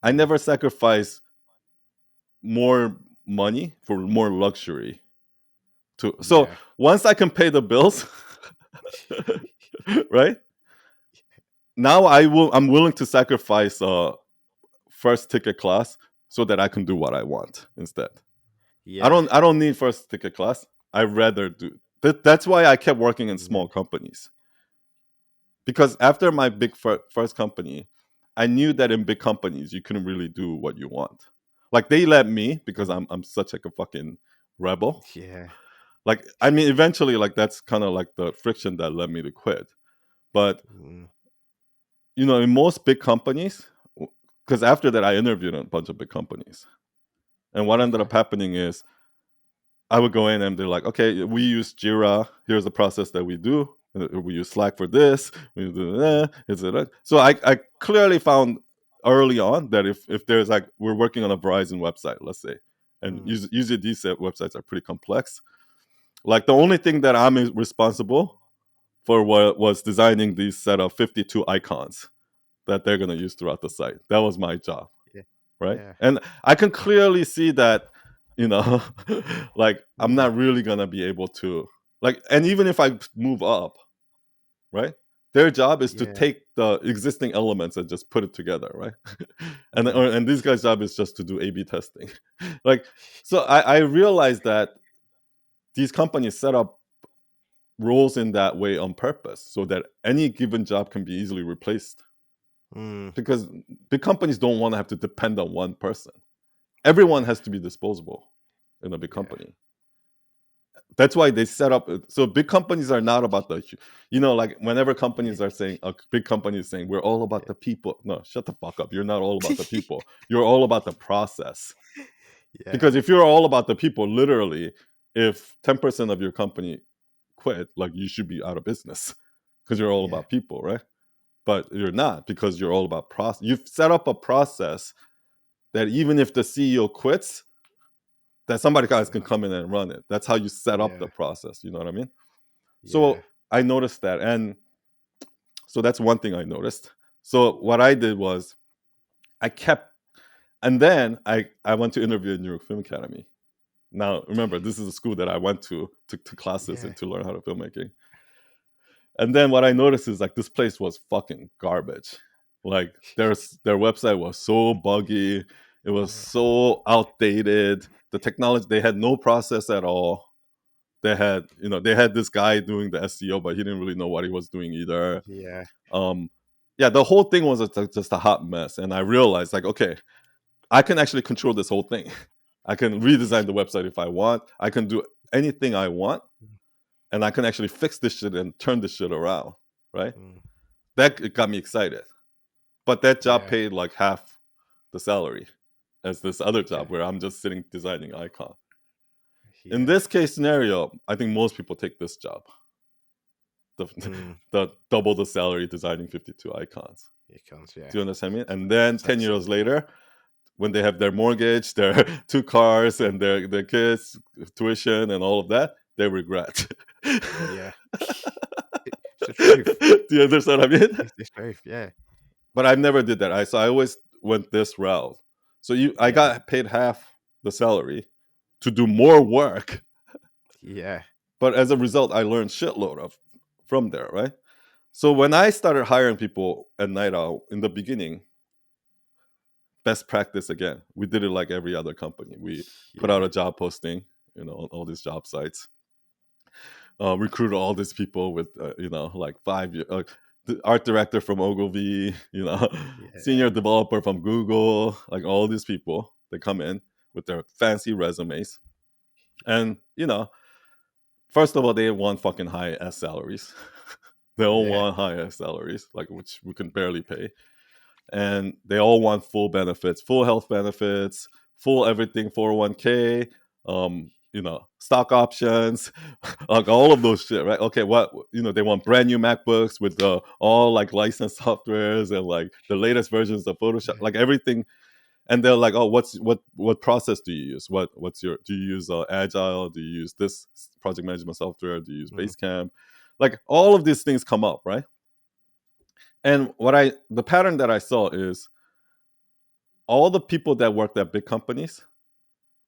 I mm, never sacrifice more money for more luxury. So yeah, once I can pay the bills, right now I'm willing to sacrifice first ticket class so that I can do what I want instead. yeah, I don't need first ticket class. I rather do that's why I kept working in yeah, small companies. Because after my big first company, I knew that in big companies you couldn't really do what you want. Like they let me because mm, I'm such like a fucking rebel. yeah, Like I mean eventually like that's kind of like the friction that led me to quit. But mm, in most big companies, because after that I interviewed in a bunch of big companies. And what ended okay, up happening is I would go in and they're like, okay, we use Jira. Here's the process that we do. We use Slack for this. We do mm, that. So I clearly found early on that if there's like we're working on a Verizon website, let's say, and mm, usually these websites are pretty complex. Like the only thing that I'm responsible for was designing these set of 52 icons that they're gonna use throughout the site. That was my job, yeah, right? yeah, And I can clearly see that, you know, like I'm mm, not really gonna be able to like, and even if I move up, right? Their job is to yeah, take the existing elements and just put it together, right? mm, And these guys' job is just to do A/B testing, like. So I realized that these companies set up roles in that way on purpose so that any given job can be easily replaced mm, because big companies don't want to have to depend on one person. Everyone yeah, has to be disposable in a big yeah, company. That's why they set up. So big companies are not about like whenever yeah, companies are saying, a big company is saying, we're all about yeah, the people. No, shut the fuck up. You're not all about the people. You're all about the process. yeah, Because if you're all about the people, literally, if 10% of your company quit, like you should be out of business because you're all yeah, about people, right? But you're not because you're all about process. You've set up a process that even if the CEO quits, that somebody else can mm, come in and run it. That's how you set up the yeah, process. You know what I mean? yeah, So I noticed that. And so that's one thing I noticed. So what I did was I kept And then I went to interview at New York Film Academy. Now, remember, this is a school that I went to, took classes Yeah. and to learn how to filmmaking. And then what I noticed is like this place was fucking garbage. Like their website was so buggy. It was Yeah. so outdated. The technology, they had no process at all. They had, they had this guy doing the SEO, but he didn't really know what he was doing either. Yeah. Yeah, the whole thing was just a hot mess. And I realized, like, okay, I can actually control this whole thing. I can redesign the website if I want. I can do anything I want, and I can actually fix this shit and turn this shit around, right? Mm. That it got me excited. But that job Yeah. paid like half the salary as this other Okay. job where I'm just sitting designing icon. In Yeah. this case scenario, I think most people take this job. The, Mm. the double the salary designing 52 icons. Icons, yeah. Do you understand me? And then It's 10 years absolutely. later, when they have their mortgage, their 2 cars, and their kids' tuition and all of that, they regret. Yeah. It's the truth. Do you understand what I mean? It's the truth. Yeah. But I never did that. I always went this route. So I Yeah. got paid half the salary to do more work, Yeah. but as a result, I learned shitload of from there, right? So when I started hiring people at Night Owl in the beginning, best practice again. We did it like every other company. We put out Yeah. a job posting, on all these job sites. Recruited all these people with, like 5 years. The art director from Ogilvy, Yeah. senior developer from Google, like all these people. They come in with their fancy resumes, and first of all, they want fucking high ass salaries. They all Yeah. want high ass salaries, like which we can barely pay, and they all want full benefits, full health benefits, full everything, 401k, stock options, like all of those shit, right? Okay, what they want brand new MacBooks with all like licensed softwares and like the latest versions of Photoshop, Yeah. like everything. And they're like, oh, what process do you use? Do you use Agile? Do you use this project management software? Do you use Mm. Basecamp? Like all of these things come up, right? And the pattern that I saw is all the people that worked at big companies,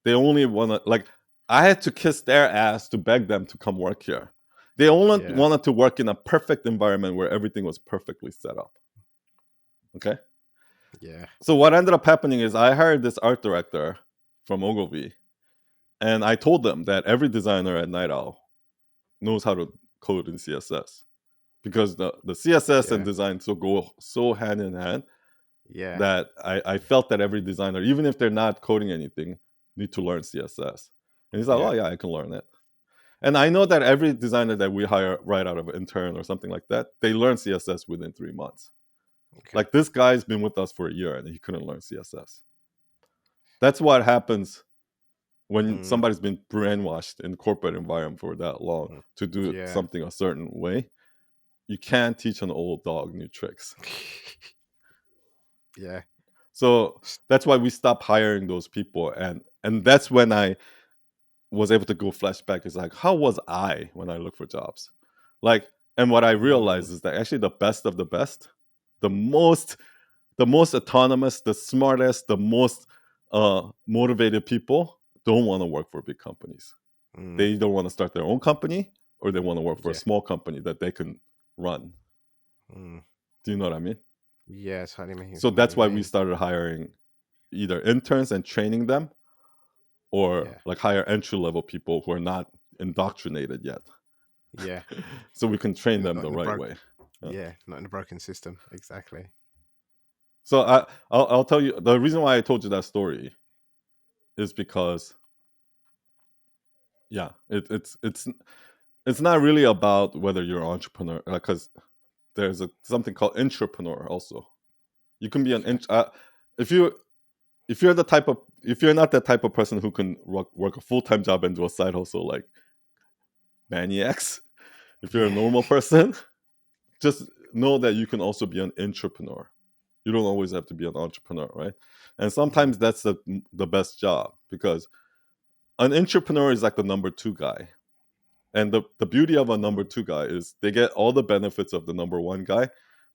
they only want to, like, I had to kiss their ass to beg them to come work here. They only Yeah. wanted to work in a perfect environment where everything was perfectly set up. Okay. Yeah. So what ended up happening is I hired this art director from Ogilvy, and I told them that every designer at Night Owl knows how to code in CSS because the CSS and Yeah. design go so hand in hand Yeah. that I felt that every designer, even if they're not coding anything, need to learn CSS. And he's like, Yeah. oh yeah, I can learn it. And I know that every designer that we hire right out of an intern or something like that, they learn CSS within 3 months. Okay. Like this guy's been with us for a year and he couldn't learn CSS. That's what happens when Mm. somebody's been brainwashed in corporate environment for that long Mm. to do Yeah. something a certain way. You can't teach an old dog new tricks. Yeah. So that's why we stopped hiring those people, and that's when I was able to go flashback. Is like, how was I when I look for jobs? Like, and what I Mm. realized is that actually the best of the best, the most autonomous, the smartest, the most motivated people don't want to work for big companies. They Mm. either want to start their own company or they want to work for a Yeah. small company that they can run. Mm. Do you know what I mean? Yeah. It's hardly me So what that's you why we mean. started hiring either interns and training them, or Yeah. like hire entry level people who are not indoctrinated yet, Yeah. so we can train them Not the in the right broke. way. Yeah. Yeah. Not in the broken system. Exactly. So I'll tell you the reason why I told you that story is because yeah, it's not really about whether you're an entrepreneur, because there's something called entrepreneur also. You can be an Okay. if you if you're not that type of person who can work a full-time job and do a side hustle like maniacs, if you're a Yeah. normal person, just know that you can also be an entrepreneur. You don't always have to be an entrepreneur, right? And Mm. sometimes that's the best job, because an entrepreneur is like the number two guy. And the beauty of a number Mm. two guy is they get all the benefits of the number one guy,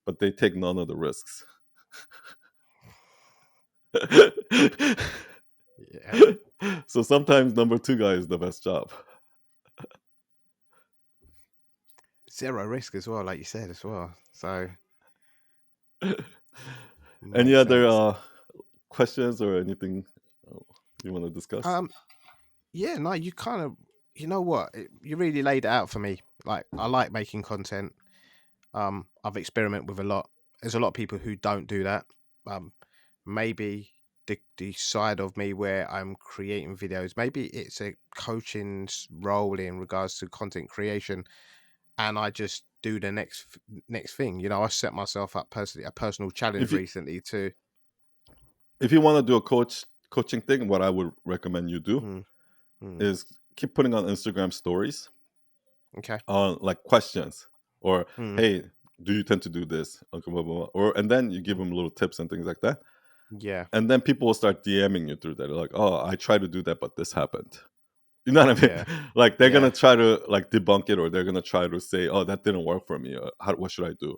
but they take none of the risks. Yeah. So sometimes number two guy is the best job. Zero risk as well, like you said as well. So Any makes other sense. questions or anything you want to discuss? Um, yeah, no, you kind of, you know what, you really laid it out for me. Like, I like making content. I've experimented with a lot. There's a lot of people who don't do that. Um, maybe the side of me where I'm creating videos, maybe it's a role in regards to content creation, and I just do the next thing. You know, I set myself up personally a personal challenge If you recently to. if you want to do a coaching thing, what I would recommend you do Mm, mm, is keep putting on Instagram stories okay. on like questions or Mm, hey, do you tend to do this? Okay, blah, blah, blah. Or and then you give mm, them little tips and things like that. yeah. And then people will start DMing you through that. They're like, oh, I tried to do that, but this happened. You know what I mean? Yeah. Like they're Yeah. gonna try to like debunk it, or they're gonna try to say, oh, that didn't work for me. What should I do?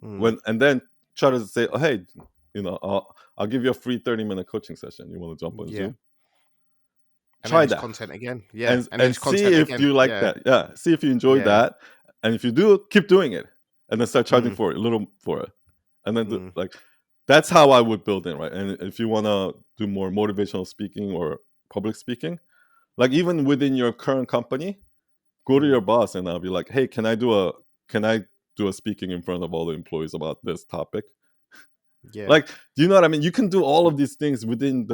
Mm, And then try to say, oh, hey, I'll give you a free 30-minute coaching session. You want to jump on yeah. Zoom? And then Try it's that content again. Yeah. and And then and it's see content if again. you like Yeah. that. Yeah, see if you enjoy Yeah. that, and if you do, keep doing it, and then start charging Mm, for it a little for it, and then mm, like that's how I would build it, right? And if you want to do more motivational speaking or public speaking, like even within your current company, go to mm, your boss and I'll be like, hey, can I do a speaking in front of all the employees about this topic? yeah. Like, do you know what I mean? You can do all of these things within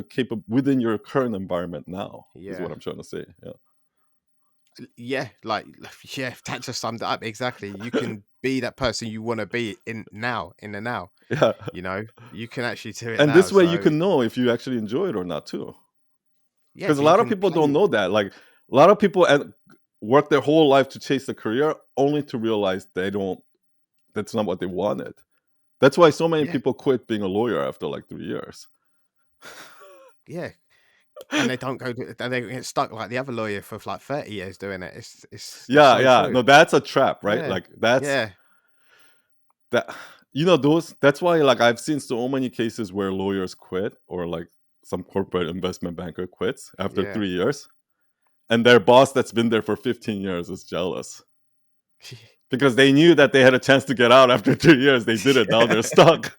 your current environment now. Is Yeah. what I'm trying to say. Yeah. Yeah. Like, yeah, that just summed it up. Exactly. You can be that person you want to be in the now. Yeah. You know, you can actually do it And now. this way you So, can know if you actually enjoy it or not too. yeah, Because a because you lot of can people don't play. know that. Like a lot of people work their whole life to chase a career only to realize that's not what they wanted. That's why so many Yeah. people quit being a lawyer after like 3 years. Yeah. And they don't go to, and they get stuck like the other lawyer for like 30 years doing it. It's Yeah, so yeah. true. No, that's a trap, right? Yeah. Like that's Yeah. that those that's why like I've seen so many cases where lawyers quit or like some corporate investment banker quits after Yeah. 3 years and their boss that's been there for 15 years is jealous because they knew that they had a chance to get out after 3 years. They did it. Now they're stuck.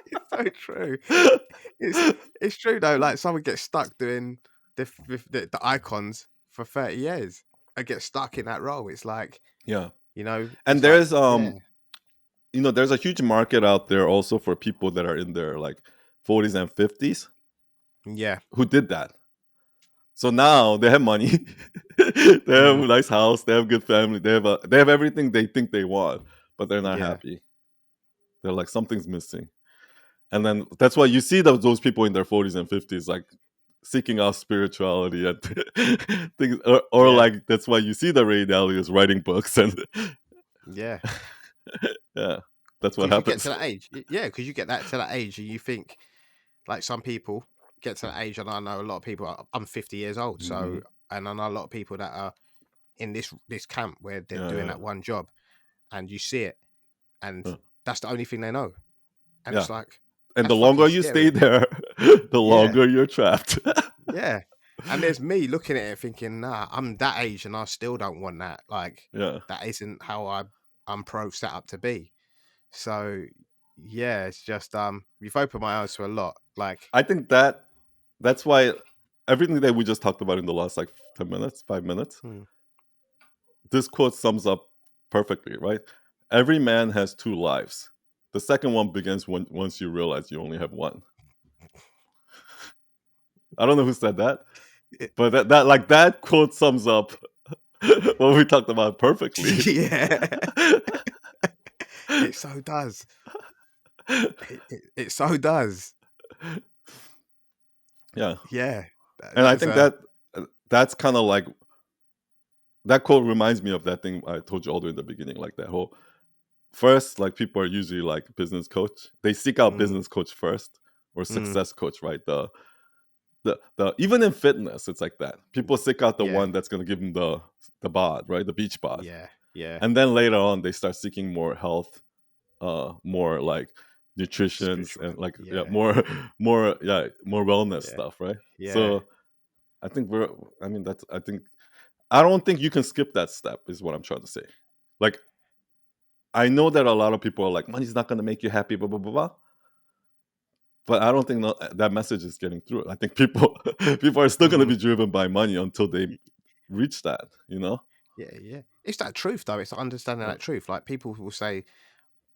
It's so true. It's it's true though. Like someone gets stuck doing the icons for 30 years and get stuck in that role. It's like, Yeah. you know, And it's like, there's yeah, there's a huge market out there also for people that are in their like 40s and 50s yeah, who did that. So now they have money, they have mm, a nice house, they have good family, they have everything they think they want, but they're not yeah, happy. They're like something's missing, and then that's why you see those people in their 40s and 50s like seeking out spirituality and things, or yeah, like that's why you see the Ray Dalio's writing books and yeah. yeah, that's what Because you get to happens. that age, yeah. Because you get that to that age, and you think like some people get to that age, and I know a lot of people. I'm 50 years old, so Mhm. and I know a lot of people that are in this camp where they're Yeah, doing yeah, that one job, and you see it, and yeah. that's the only thing they know, and Yeah. it's like And that's the fucking longer you stay scary. there, the Yeah, longer you're trapped. yeah. And there's me looking at it thinking, nah, I'm that age and I still don't want that. Like Yeah. that isn't how I'm set up to be. So yeah, it's just you've opened my eyes to a lot. Like I think that's why everything that we just talked about in the last like 10 minutes, 5 minutes, hmm, this quote sums up perfectly, right? Every man has two lives. The second one begins once you realize you only have one. I don't know who said that, it- but that quote sums up what we talked about perfectly. yeah, it so does. It so does. Yeah. Yeah, And I that's think a that's kind of like that quote reminds me of that thing I told you all the way in the beginning, like that whole first, like people are usually like business coach. They seek out mm, business coach first or mm, success coach, right? The even in fitness, it's like that. People seek out the yeah, one that's gonna give them the bod, right? The beach bod. yeah, yeah, And then later on they start seeking more health, more like nutritions spiritual. and like Yeah, more wellness yeah, stuff, right? yeah. So I think I don't think you can skip that step is what I'm trying to say. Like I know that a lot of people are like, money's not going to make you happy, blah blah blah blah. But I don't think that message is getting through. I think people people are still going to Mm. be driven by money until they reach that. You know? Yeah, yeah. It's that truth though. It's understanding Yeah. that truth. Like people will say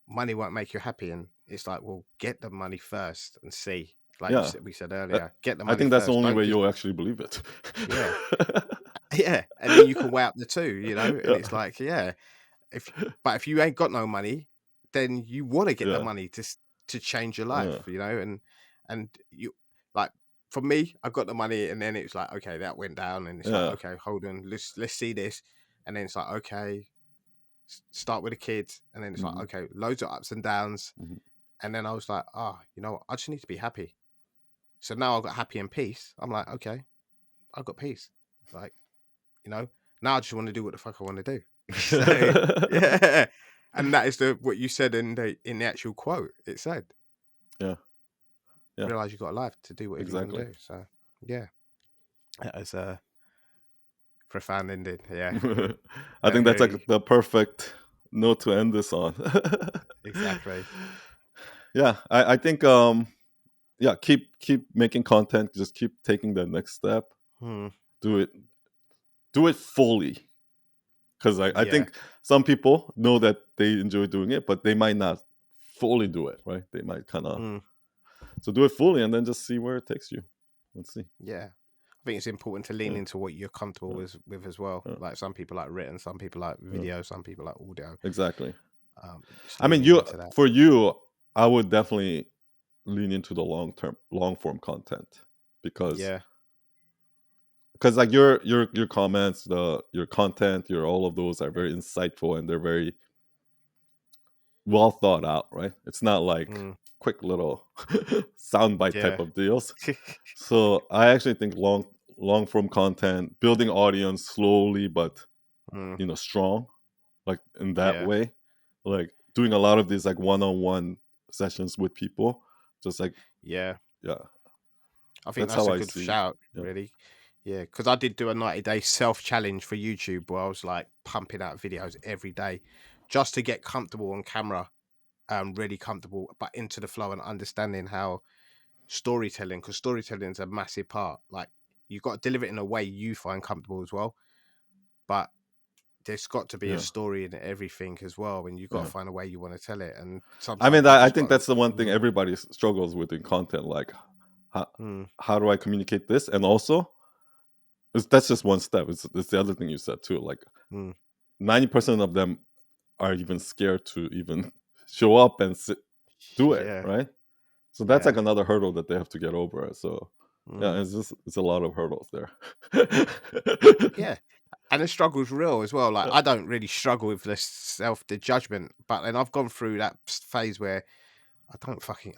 money won't make you happy, and it's like, well, get the money first and see. Like you Yeah. said, we said That- earlier, get the I money think that's the first. only Don't way just you'll actually believe it. yeah, yeah, and then you can weigh up the two, and Yeah. it's like yeah, if but if you ain't got no money, then you want to get the Yeah. money to change your Yeah. life, and you like for me, I got the money, and then it's like okay, that went down, and it's like Yeah. okay, hold on, let's see this, and then it's like okay, start with the kids, and then it's like Mhm. okay, loads of ups and downs, Mhm. and then I was like, you know what, I just need to be happy. So now I got happy and peace. I'm like, okay, I got peace. Like, now I just want to do what the fuck I want to do. So yeah. And that is what you said in the actual quote. It said, Yeah. Yeah. realize you got a life to do whatever you want to Exactly. do. So yeah. That is a profound ending. Yeah. I think that's Very like the perfect note to end this on. exactly. Yeah, I think yeah, keep making content, just keep taking the next step. Hmm. Do it fully. Because I Yeah. think some people know that they enjoy doing it, but they might not fully do it, right? They might kind of Hmm. so do it fully and then just see where it takes you. Let's see. Yeah. I think it's important to lean Yeah, into what you're comfortable yeah, with as well. yeah, Like some people like written, some people like yeah. video, some people like audio. Exactly. Just I mean, leaning into that. for you, I would definitely lean into the long form content because Yeah. like your comments, your content, your all of those are very insightful and they're very well thought out, right? It's not like Mm. quick little soundbite type Yeah. of deals. So I actually think long form content, building audience slowly but Mm. strong, like in that Yeah. way, like doing a lot of these like one-on-one sessions with people, just like Yeah. yeah, I think that's that's how a I good see. shout, Yeah. really. Yeah, because I did do a 90-day self challenge for YouTube where I was like pumping out videos every day just to get comfortable on camera, really comfortable, but into the flow and understanding how storytelling, because storytelling is a massive part. Like you've got to deliver it in a way you find comfortable as well, but there's got to be a Yeah. story in everything as well, and you've got to Yeah. find a way you want to tell it. And I mean, sometimes you I just think got to. that's the one thing Mm, everybody struggles with in content. Like, how, mm, how do I communicate this? And also, that's just one step. It's the other thing you said too. Like, mm. 90% of them are even scared to even show up and do it, Yeah, right? So that's like yeah. another hurdle that they have to get over. So yeah, Mm. it's a lot of hurdles there. Yeah, and the struggle's real as well. Like Yeah, I don't really struggle with the judgment, but then I've gone through that phase where I don't fucking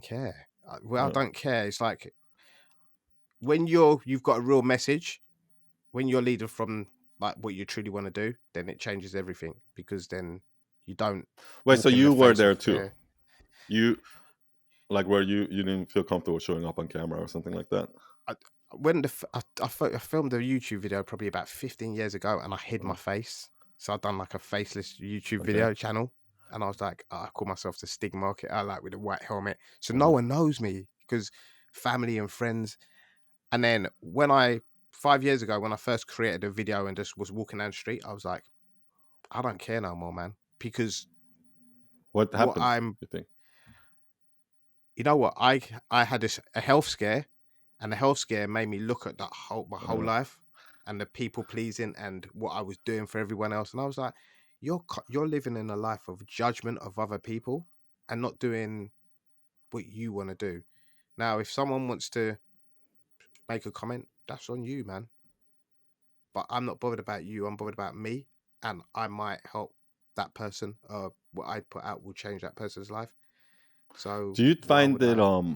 care. Well, I yeah. don't care. It's like when you've got a real message, when you're leading from like what you truly want to do, then it changes everything because then you don't Wait, so walk in the you were face of there too? fear. You like where you didn't feel comfortable showing up on camera or something like that? I, when I filmed a YouTube video probably about 15 years ago, and I hid my Oh, face. So I've done like a faceless YouTube okay. video channel, and I was like, I call myself the Stig Market. I like with a white helmet, so no Uh-huh. one knows me because family and friends. And then when 5 years ago, when I first created a video and just was walking down the street, I was like, I don't care no more, man, because What what happened? I'm, You think? you know what, I had a health scare, and the health scare made me look at my whole Uh, life and the people pleasing and what I was doing for everyone else, and I was like, you're living in a life of judgment of other people and not doing what you want to do. Now, if someone wants to make a comment, that's on you, man. But I'm not bothered about you. I'm bothered about me, and I might help that person. What I put out will change that person's life. So do you why find would that I?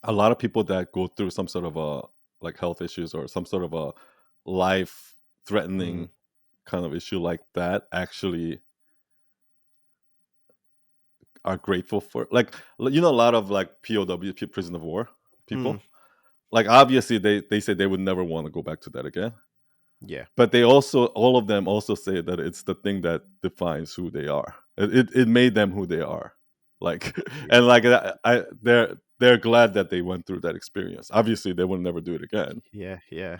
a lot of people that go through some sort of a like health issues or some sort of a life Mm, threatening kind of issue like that actually are grateful for, like, you know, a lot of like POW, prison of war Mm, people. Like obviously they say they would never want to go back to that again. yeah. But they also, all of them also say that it's the thing that defines who they are. It made them who they are. Like, Yeah. and like they're glad that they went through that experience. Obviously, they will never do it again. Yeah. Yeah.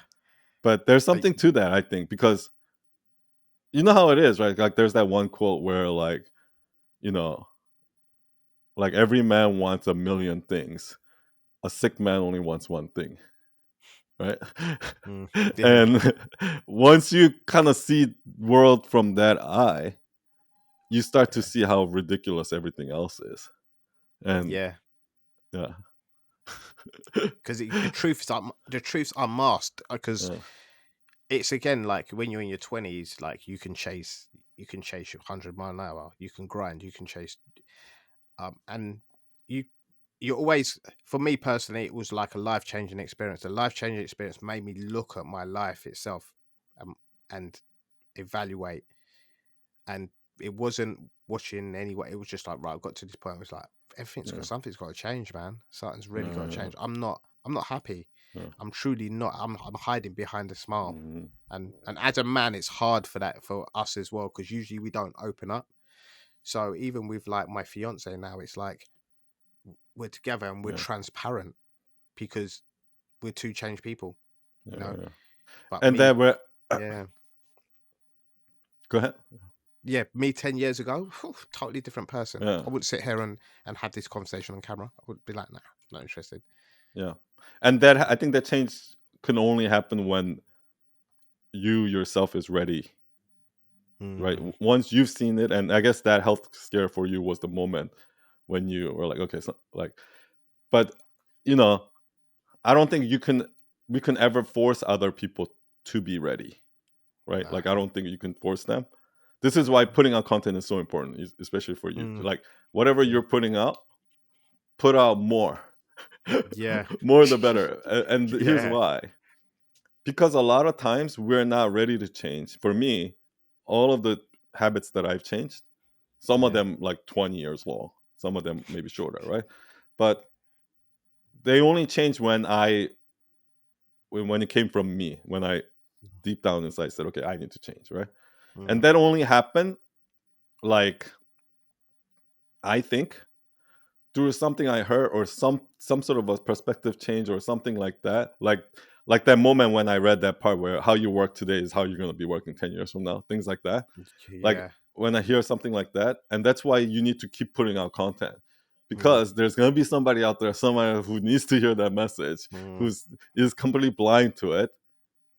But there's Uh, something to that, I think, because you know how it is, right? Like, there's that one quote where, like, you know, like every man wants a million things. A sick man only wants one thing, right? yeah. And once you kind of see world from that eye, you start to Yeah. see how ridiculous everything else is. And Yeah. yeah, Because the truth's unmasked. Because yeah, it's again like when you're in your 20s, like you can chase your 100-mile-an-hour, you can grind, you can chase, and you you always, for me personally, it was like a life-changing experience. The life-changing experience made me look at my life itself, and evaluate. And it wasn't watching anyway. It was just like, right, I've got to this point. It was like yeah, something's got to change, man. Something's really got to yeah, change. I'm not happy. yeah. I'm truly not. I'm hiding behind a smile. Mhm. And as a man, it's hard for that for us as well, because usually we don't open up. So even with like my fiance now, it's like we're together and we're Yeah, transparent because we're two changed people, you yeah, know. yeah. But And then me, we're yeah, go ahead. yeah, me 10 years ago, whew, totally different person. Yeah, I wouldn't sit here and have this conversation on camera. I would be like, nah, not interested. yeah. And that, I think that change can only happen when you yourself is ready, right? Mm, Once you've seen it, and I guess that health scare for you was the moment when you were like, okay, so like, but you know, I don't think we can ever force other people to be ready, right? nah, Like, I don't think you can force them. This is why putting out content is so important, especially for you. mm, Like, whatever yeah, you're putting out, put out more. yeah, More the better. And here's yeah, why. Because a lot of times we're not ready to change. For me, all of the habits that I've changed, some of yeah, them like 20 years long, some of them maybe shorter, right? But they only changed when it came from me, when I deep down inside said, okay, I need to change, right? And mm, that only happened, like, I think, through something I heard, or some sort of a perspective change or something like that. Like that moment when I read that part where how you work today is how you're gonna be working 10 years from now, things like that. Like, yeah, when I hear something like that, and that's why you need to keep putting out content. mm, Because there's gonna be somebody out there, somebody who needs to hear that message, mm, who's is completely blind to it.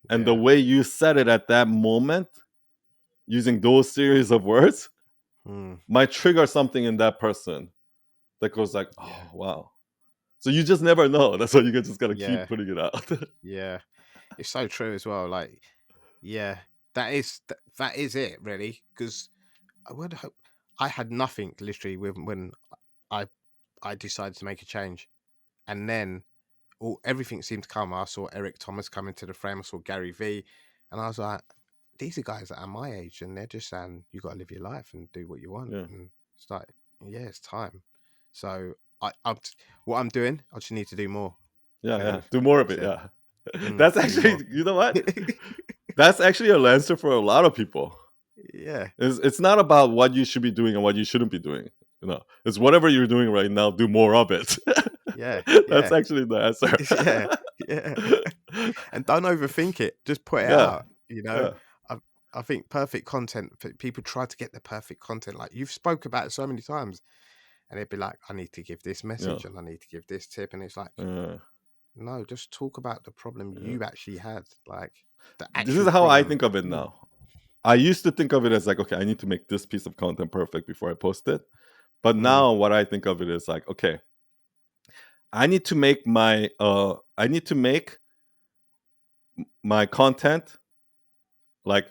And the yeah, way you said it at that moment, using those series of words, mm, might trigger something in that person that goes like, yeah, oh wow. So you just never know. That's why you just gotta keep yeah, putting it out. yeah. It's so true as well. Like, yeah, that is it really. Because I would hope I had nothing literally when I I decided to make a change, and then everything seemed to come. I saw Eric Thomas come into the frame. I saw Gary V, and I was like, these are guys that are my age, and they're just saying you got to live your life and do what you want. Yeah, And it's like, yeah, it's time. So what I'm doing, I just need to do more. yeah, yeah. And Do more like of I it. said, Yeah, that's do more. actually, you know what? That's actually an answer for a lot of people. Yeah, It's not about what you should be doing and what you shouldn't be doing. You know, it's whatever you're doing right now. Do more of it. yeah, That's yeah, actually the answer. yeah, yeah. And don't overthink it. Just put it Yeah, out. You know, yeah, I I think perfect content. People try to get the perfect content. Like you've spoke about it so many times, and they'd be like, "I need to give this yeah. message and I need to give this tip," and it's like, Uh, no, just talk about the problem yeah. you actually had, like the This is actual how I problem. think of it Mm, now. I used to think of it as like, okay, I need to make this piece of content perfect before I post it. But mm, now what I think of it is like, okay, I need to make my content like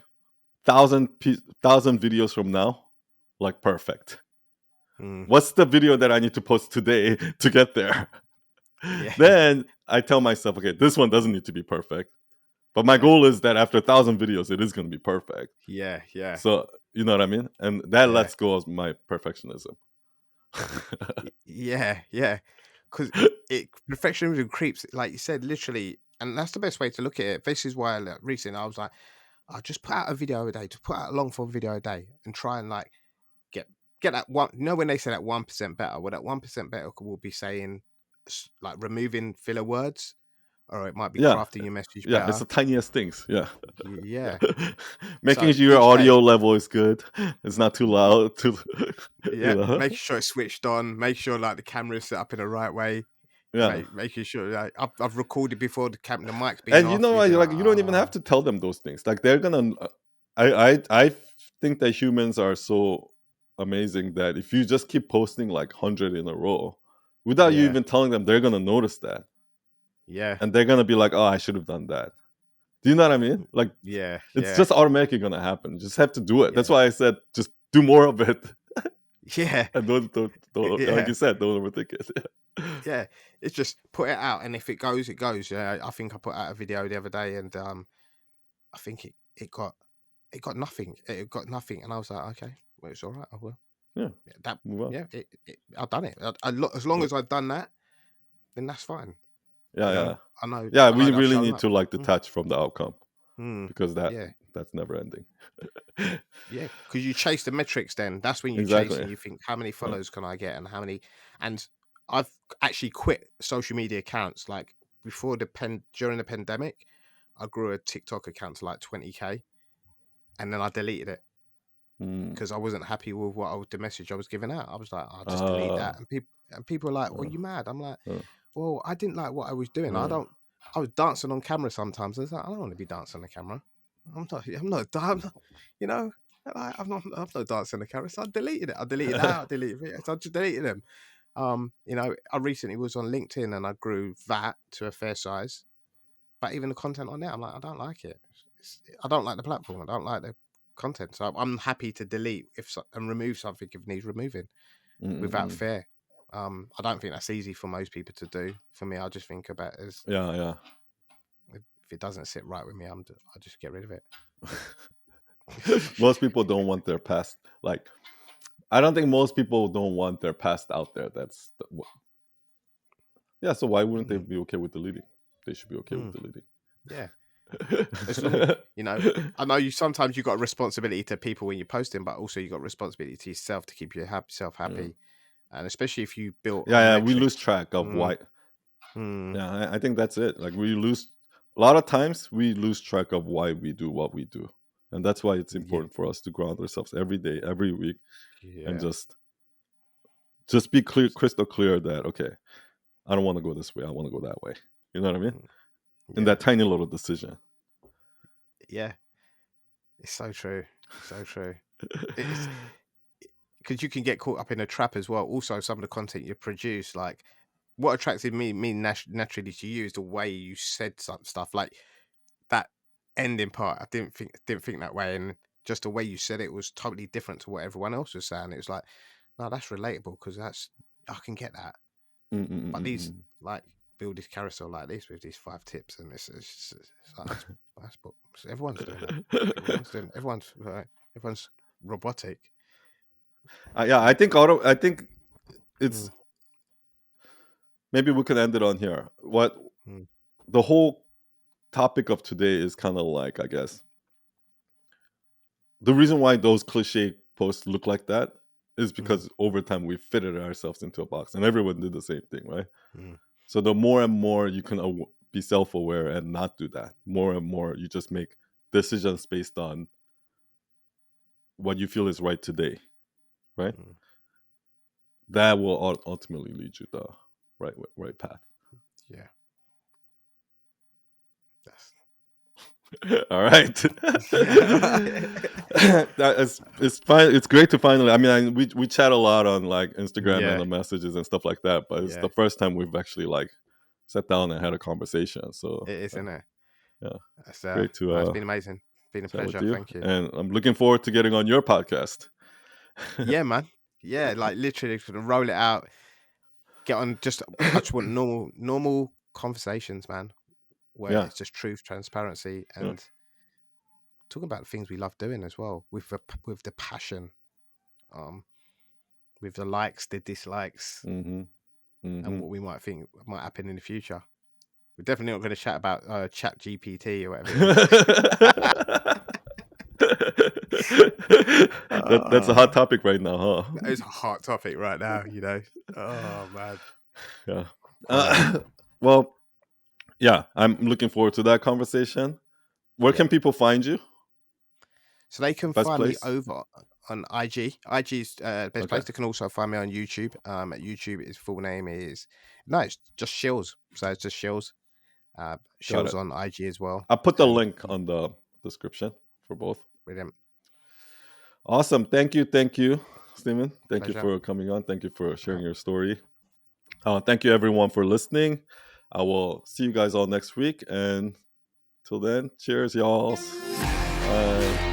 thousand videos from now, like, perfect. mm, What's the video that I need to post today to get there? yeah, Then I tell myself, okay, this one doesn't need to be perfect. But my yeah, goal is that after 1,000 videos, it is going to be perfect. yeah, yeah, So, you know what I mean? And that yeah, lets go of my perfectionism. Yeah, because perfectionism creeps, like you said, literally, and that's the best way to look at it. This is why, like, recently I was like, I'll just put out a video a day, to put out a long form video a day, and try and like get get that one. You know when they say that 1% better, well, that 1% better will be saying like removing filler words, or it might be Yeah, crafting your message yeah, it's better. the tiniest things. Yeah. Yeah. Making So sure your each day, audio level is good. It's not too loud. Too, you yeah, know. making sure it's switched on, make sure like the camera is set up in the right way, Yeah. making sure like I've recorded before the mic's been And you off. know You'd what? be like, Like you don't even have to tell them those things. Like they're gonna. I think that humans are so amazing that if you just keep posting like 100 in a row, without you yeah, even telling them, they're gonna notice that, yeah, and they're gonna be like, "Oh, I should have done that." Do you know what I mean? Like yeah, it's yeah, just automatically gonna happen. You just have to do it. That's yeah, why I said just do more of it, yeah, and don't like yeah. you said, don't overthink it. Yeah, it's just put it out, and if it goes, it goes. Yeah, I think I put out a video the other day, and I think it got nothing. It got nothing, and I was like, okay, well, it's all right. I will. Yeah, Yeah, that move on. yeah, I've done it. As long Yeah, as I've done that, then that's fine. yeah, You know, yeah. Yeah, I know we that I've really shown need up. to like Mm, detach from the outcome mm, because yeah, that's never ending. yeah, because you chase the metrics. Then that's when you chase Exactly. and you think, how many Yeah. followers can I get, and how many? And I've actually quit social media accounts like before during the pandemic. I grew a TikTok account to like 20K, and then I deleted it Mm. because I wasn't happy with the message I was giving out. I was like, I'll just delete Uh, that, and people were like, "Well, uh, you mad?" I'm like, uh, "Well, I didn't like what I was doing. I uh. don't. I was dancing on camera sometimes. I was like, I don't want to be dancing on the camera. I'm not, you know." I'm not dancing on the camera. So I deleted it. I deleted that. I deleted it. So I just deleted them. I recently was on LinkedIn and I grew that to a fair size. But even the content on there, I'm like, I don't like it. I don't like the platform. I don't like the content. So I'm happy to delete and remove something if it needs removing Mm, mm, without mm. fear. I don't think that's easy for most people to do. For me, I just think about it as Yeah, yeah. if it doesn't sit right with me, I'll just get rid of it. Most people don't want their past. Like, I don't think most people don't want their past out there. Yeah. So why wouldn't they Mm, be okay with deleting? They should be okay with mm, deleting. yeah, as long you know. I know you sometimes you got a responsibility to people when you're posting, but also you got responsibility to yourself to keep yourself Yeah. happy, and especially if you built Yeah, on yeah. We lose metrics. track of Mm, why. mm, Yeah, I think that's it. Like we lose a lot of times we lose track of why we do what we do. And that's why it's yeah, important for us to ground ourselves every day, every week, and yeah. just be clear, crystal clear that okay, I don't want to go this way. I want to go that way. You know what I mean? Mm, In yeah, that tiny little decision. yeah, it's so true. It's so true. It's because you can get caught up in a trap as well. Also, some of the content you produce, like what attracted me naturally to you is the way you said some stuff, like that ending part. I didn't think that way, and just the way you said it was totally different to what everyone else was saying. It was like, no, that's relatable because that's I can get that. Mm, mm, mm, But mm, these mm. like build this carousel like this with these 5 tips, and it's like but everyone's doing that. Everyone's robotic. Yeah, I think I think Mm, it's maybe we can end it on here. What mm, the whole topic of today is kind of like, I guess, the reason why those cliche posts look like that is mm, because over time we fitted ourselves into a box and everyone did the same thing, right? mm, So the more and more you can be self-aware and not do that, more and more you just make decisions based on what you feel is right today, right? mm. That will ultimately lead you the right path. Yeah, that's All right. yeah, That is, it's fine. It's great to finally. I mean, we chat a lot on like Instagram and yeah, the messages and stuff like that, but it's yeah. the first time we've actually like sat down and had a conversation. So It is, isn't it? yeah, That's great to no, it's been amazing. Been a chat with pleasure. you, Thank you. and I'm looking forward to getting on your podcast. Yeah, man. Yeah, like literally sort of roll it out. Get on. I just want normal conversations, man. Where Yeah, it's just truth, transparency, yeah, and talking about the things we love doing as well with the passion. Um, with the likes, the dislikes, Mm-hmm. Mm-hmm. and what we might think might happen in the future. We're definitely not going to chat about Chat GPT or whatever it is. That's a hot topic right now, huh? It's a hot topic right now, you know. Oh man. Yeah. Well, yeah, I'm looking forward to that conversation. Where can people find you? So they can Best find me place? over on IG. IG is best Okay. place. They can also find me on YouTube. At YouTube, his full name is it's just Shills. So it's just Shills. Got Shills it. on IG as well. I'll put the So link on the description for both. brilliant. Awesome. Thank you, Stephen. Thank you Pleasure. for coming on. Thank you for sharing your story. Thank you, everyone, for listening. I will see you guys all next week. And till then, cheers, y'all. Bye.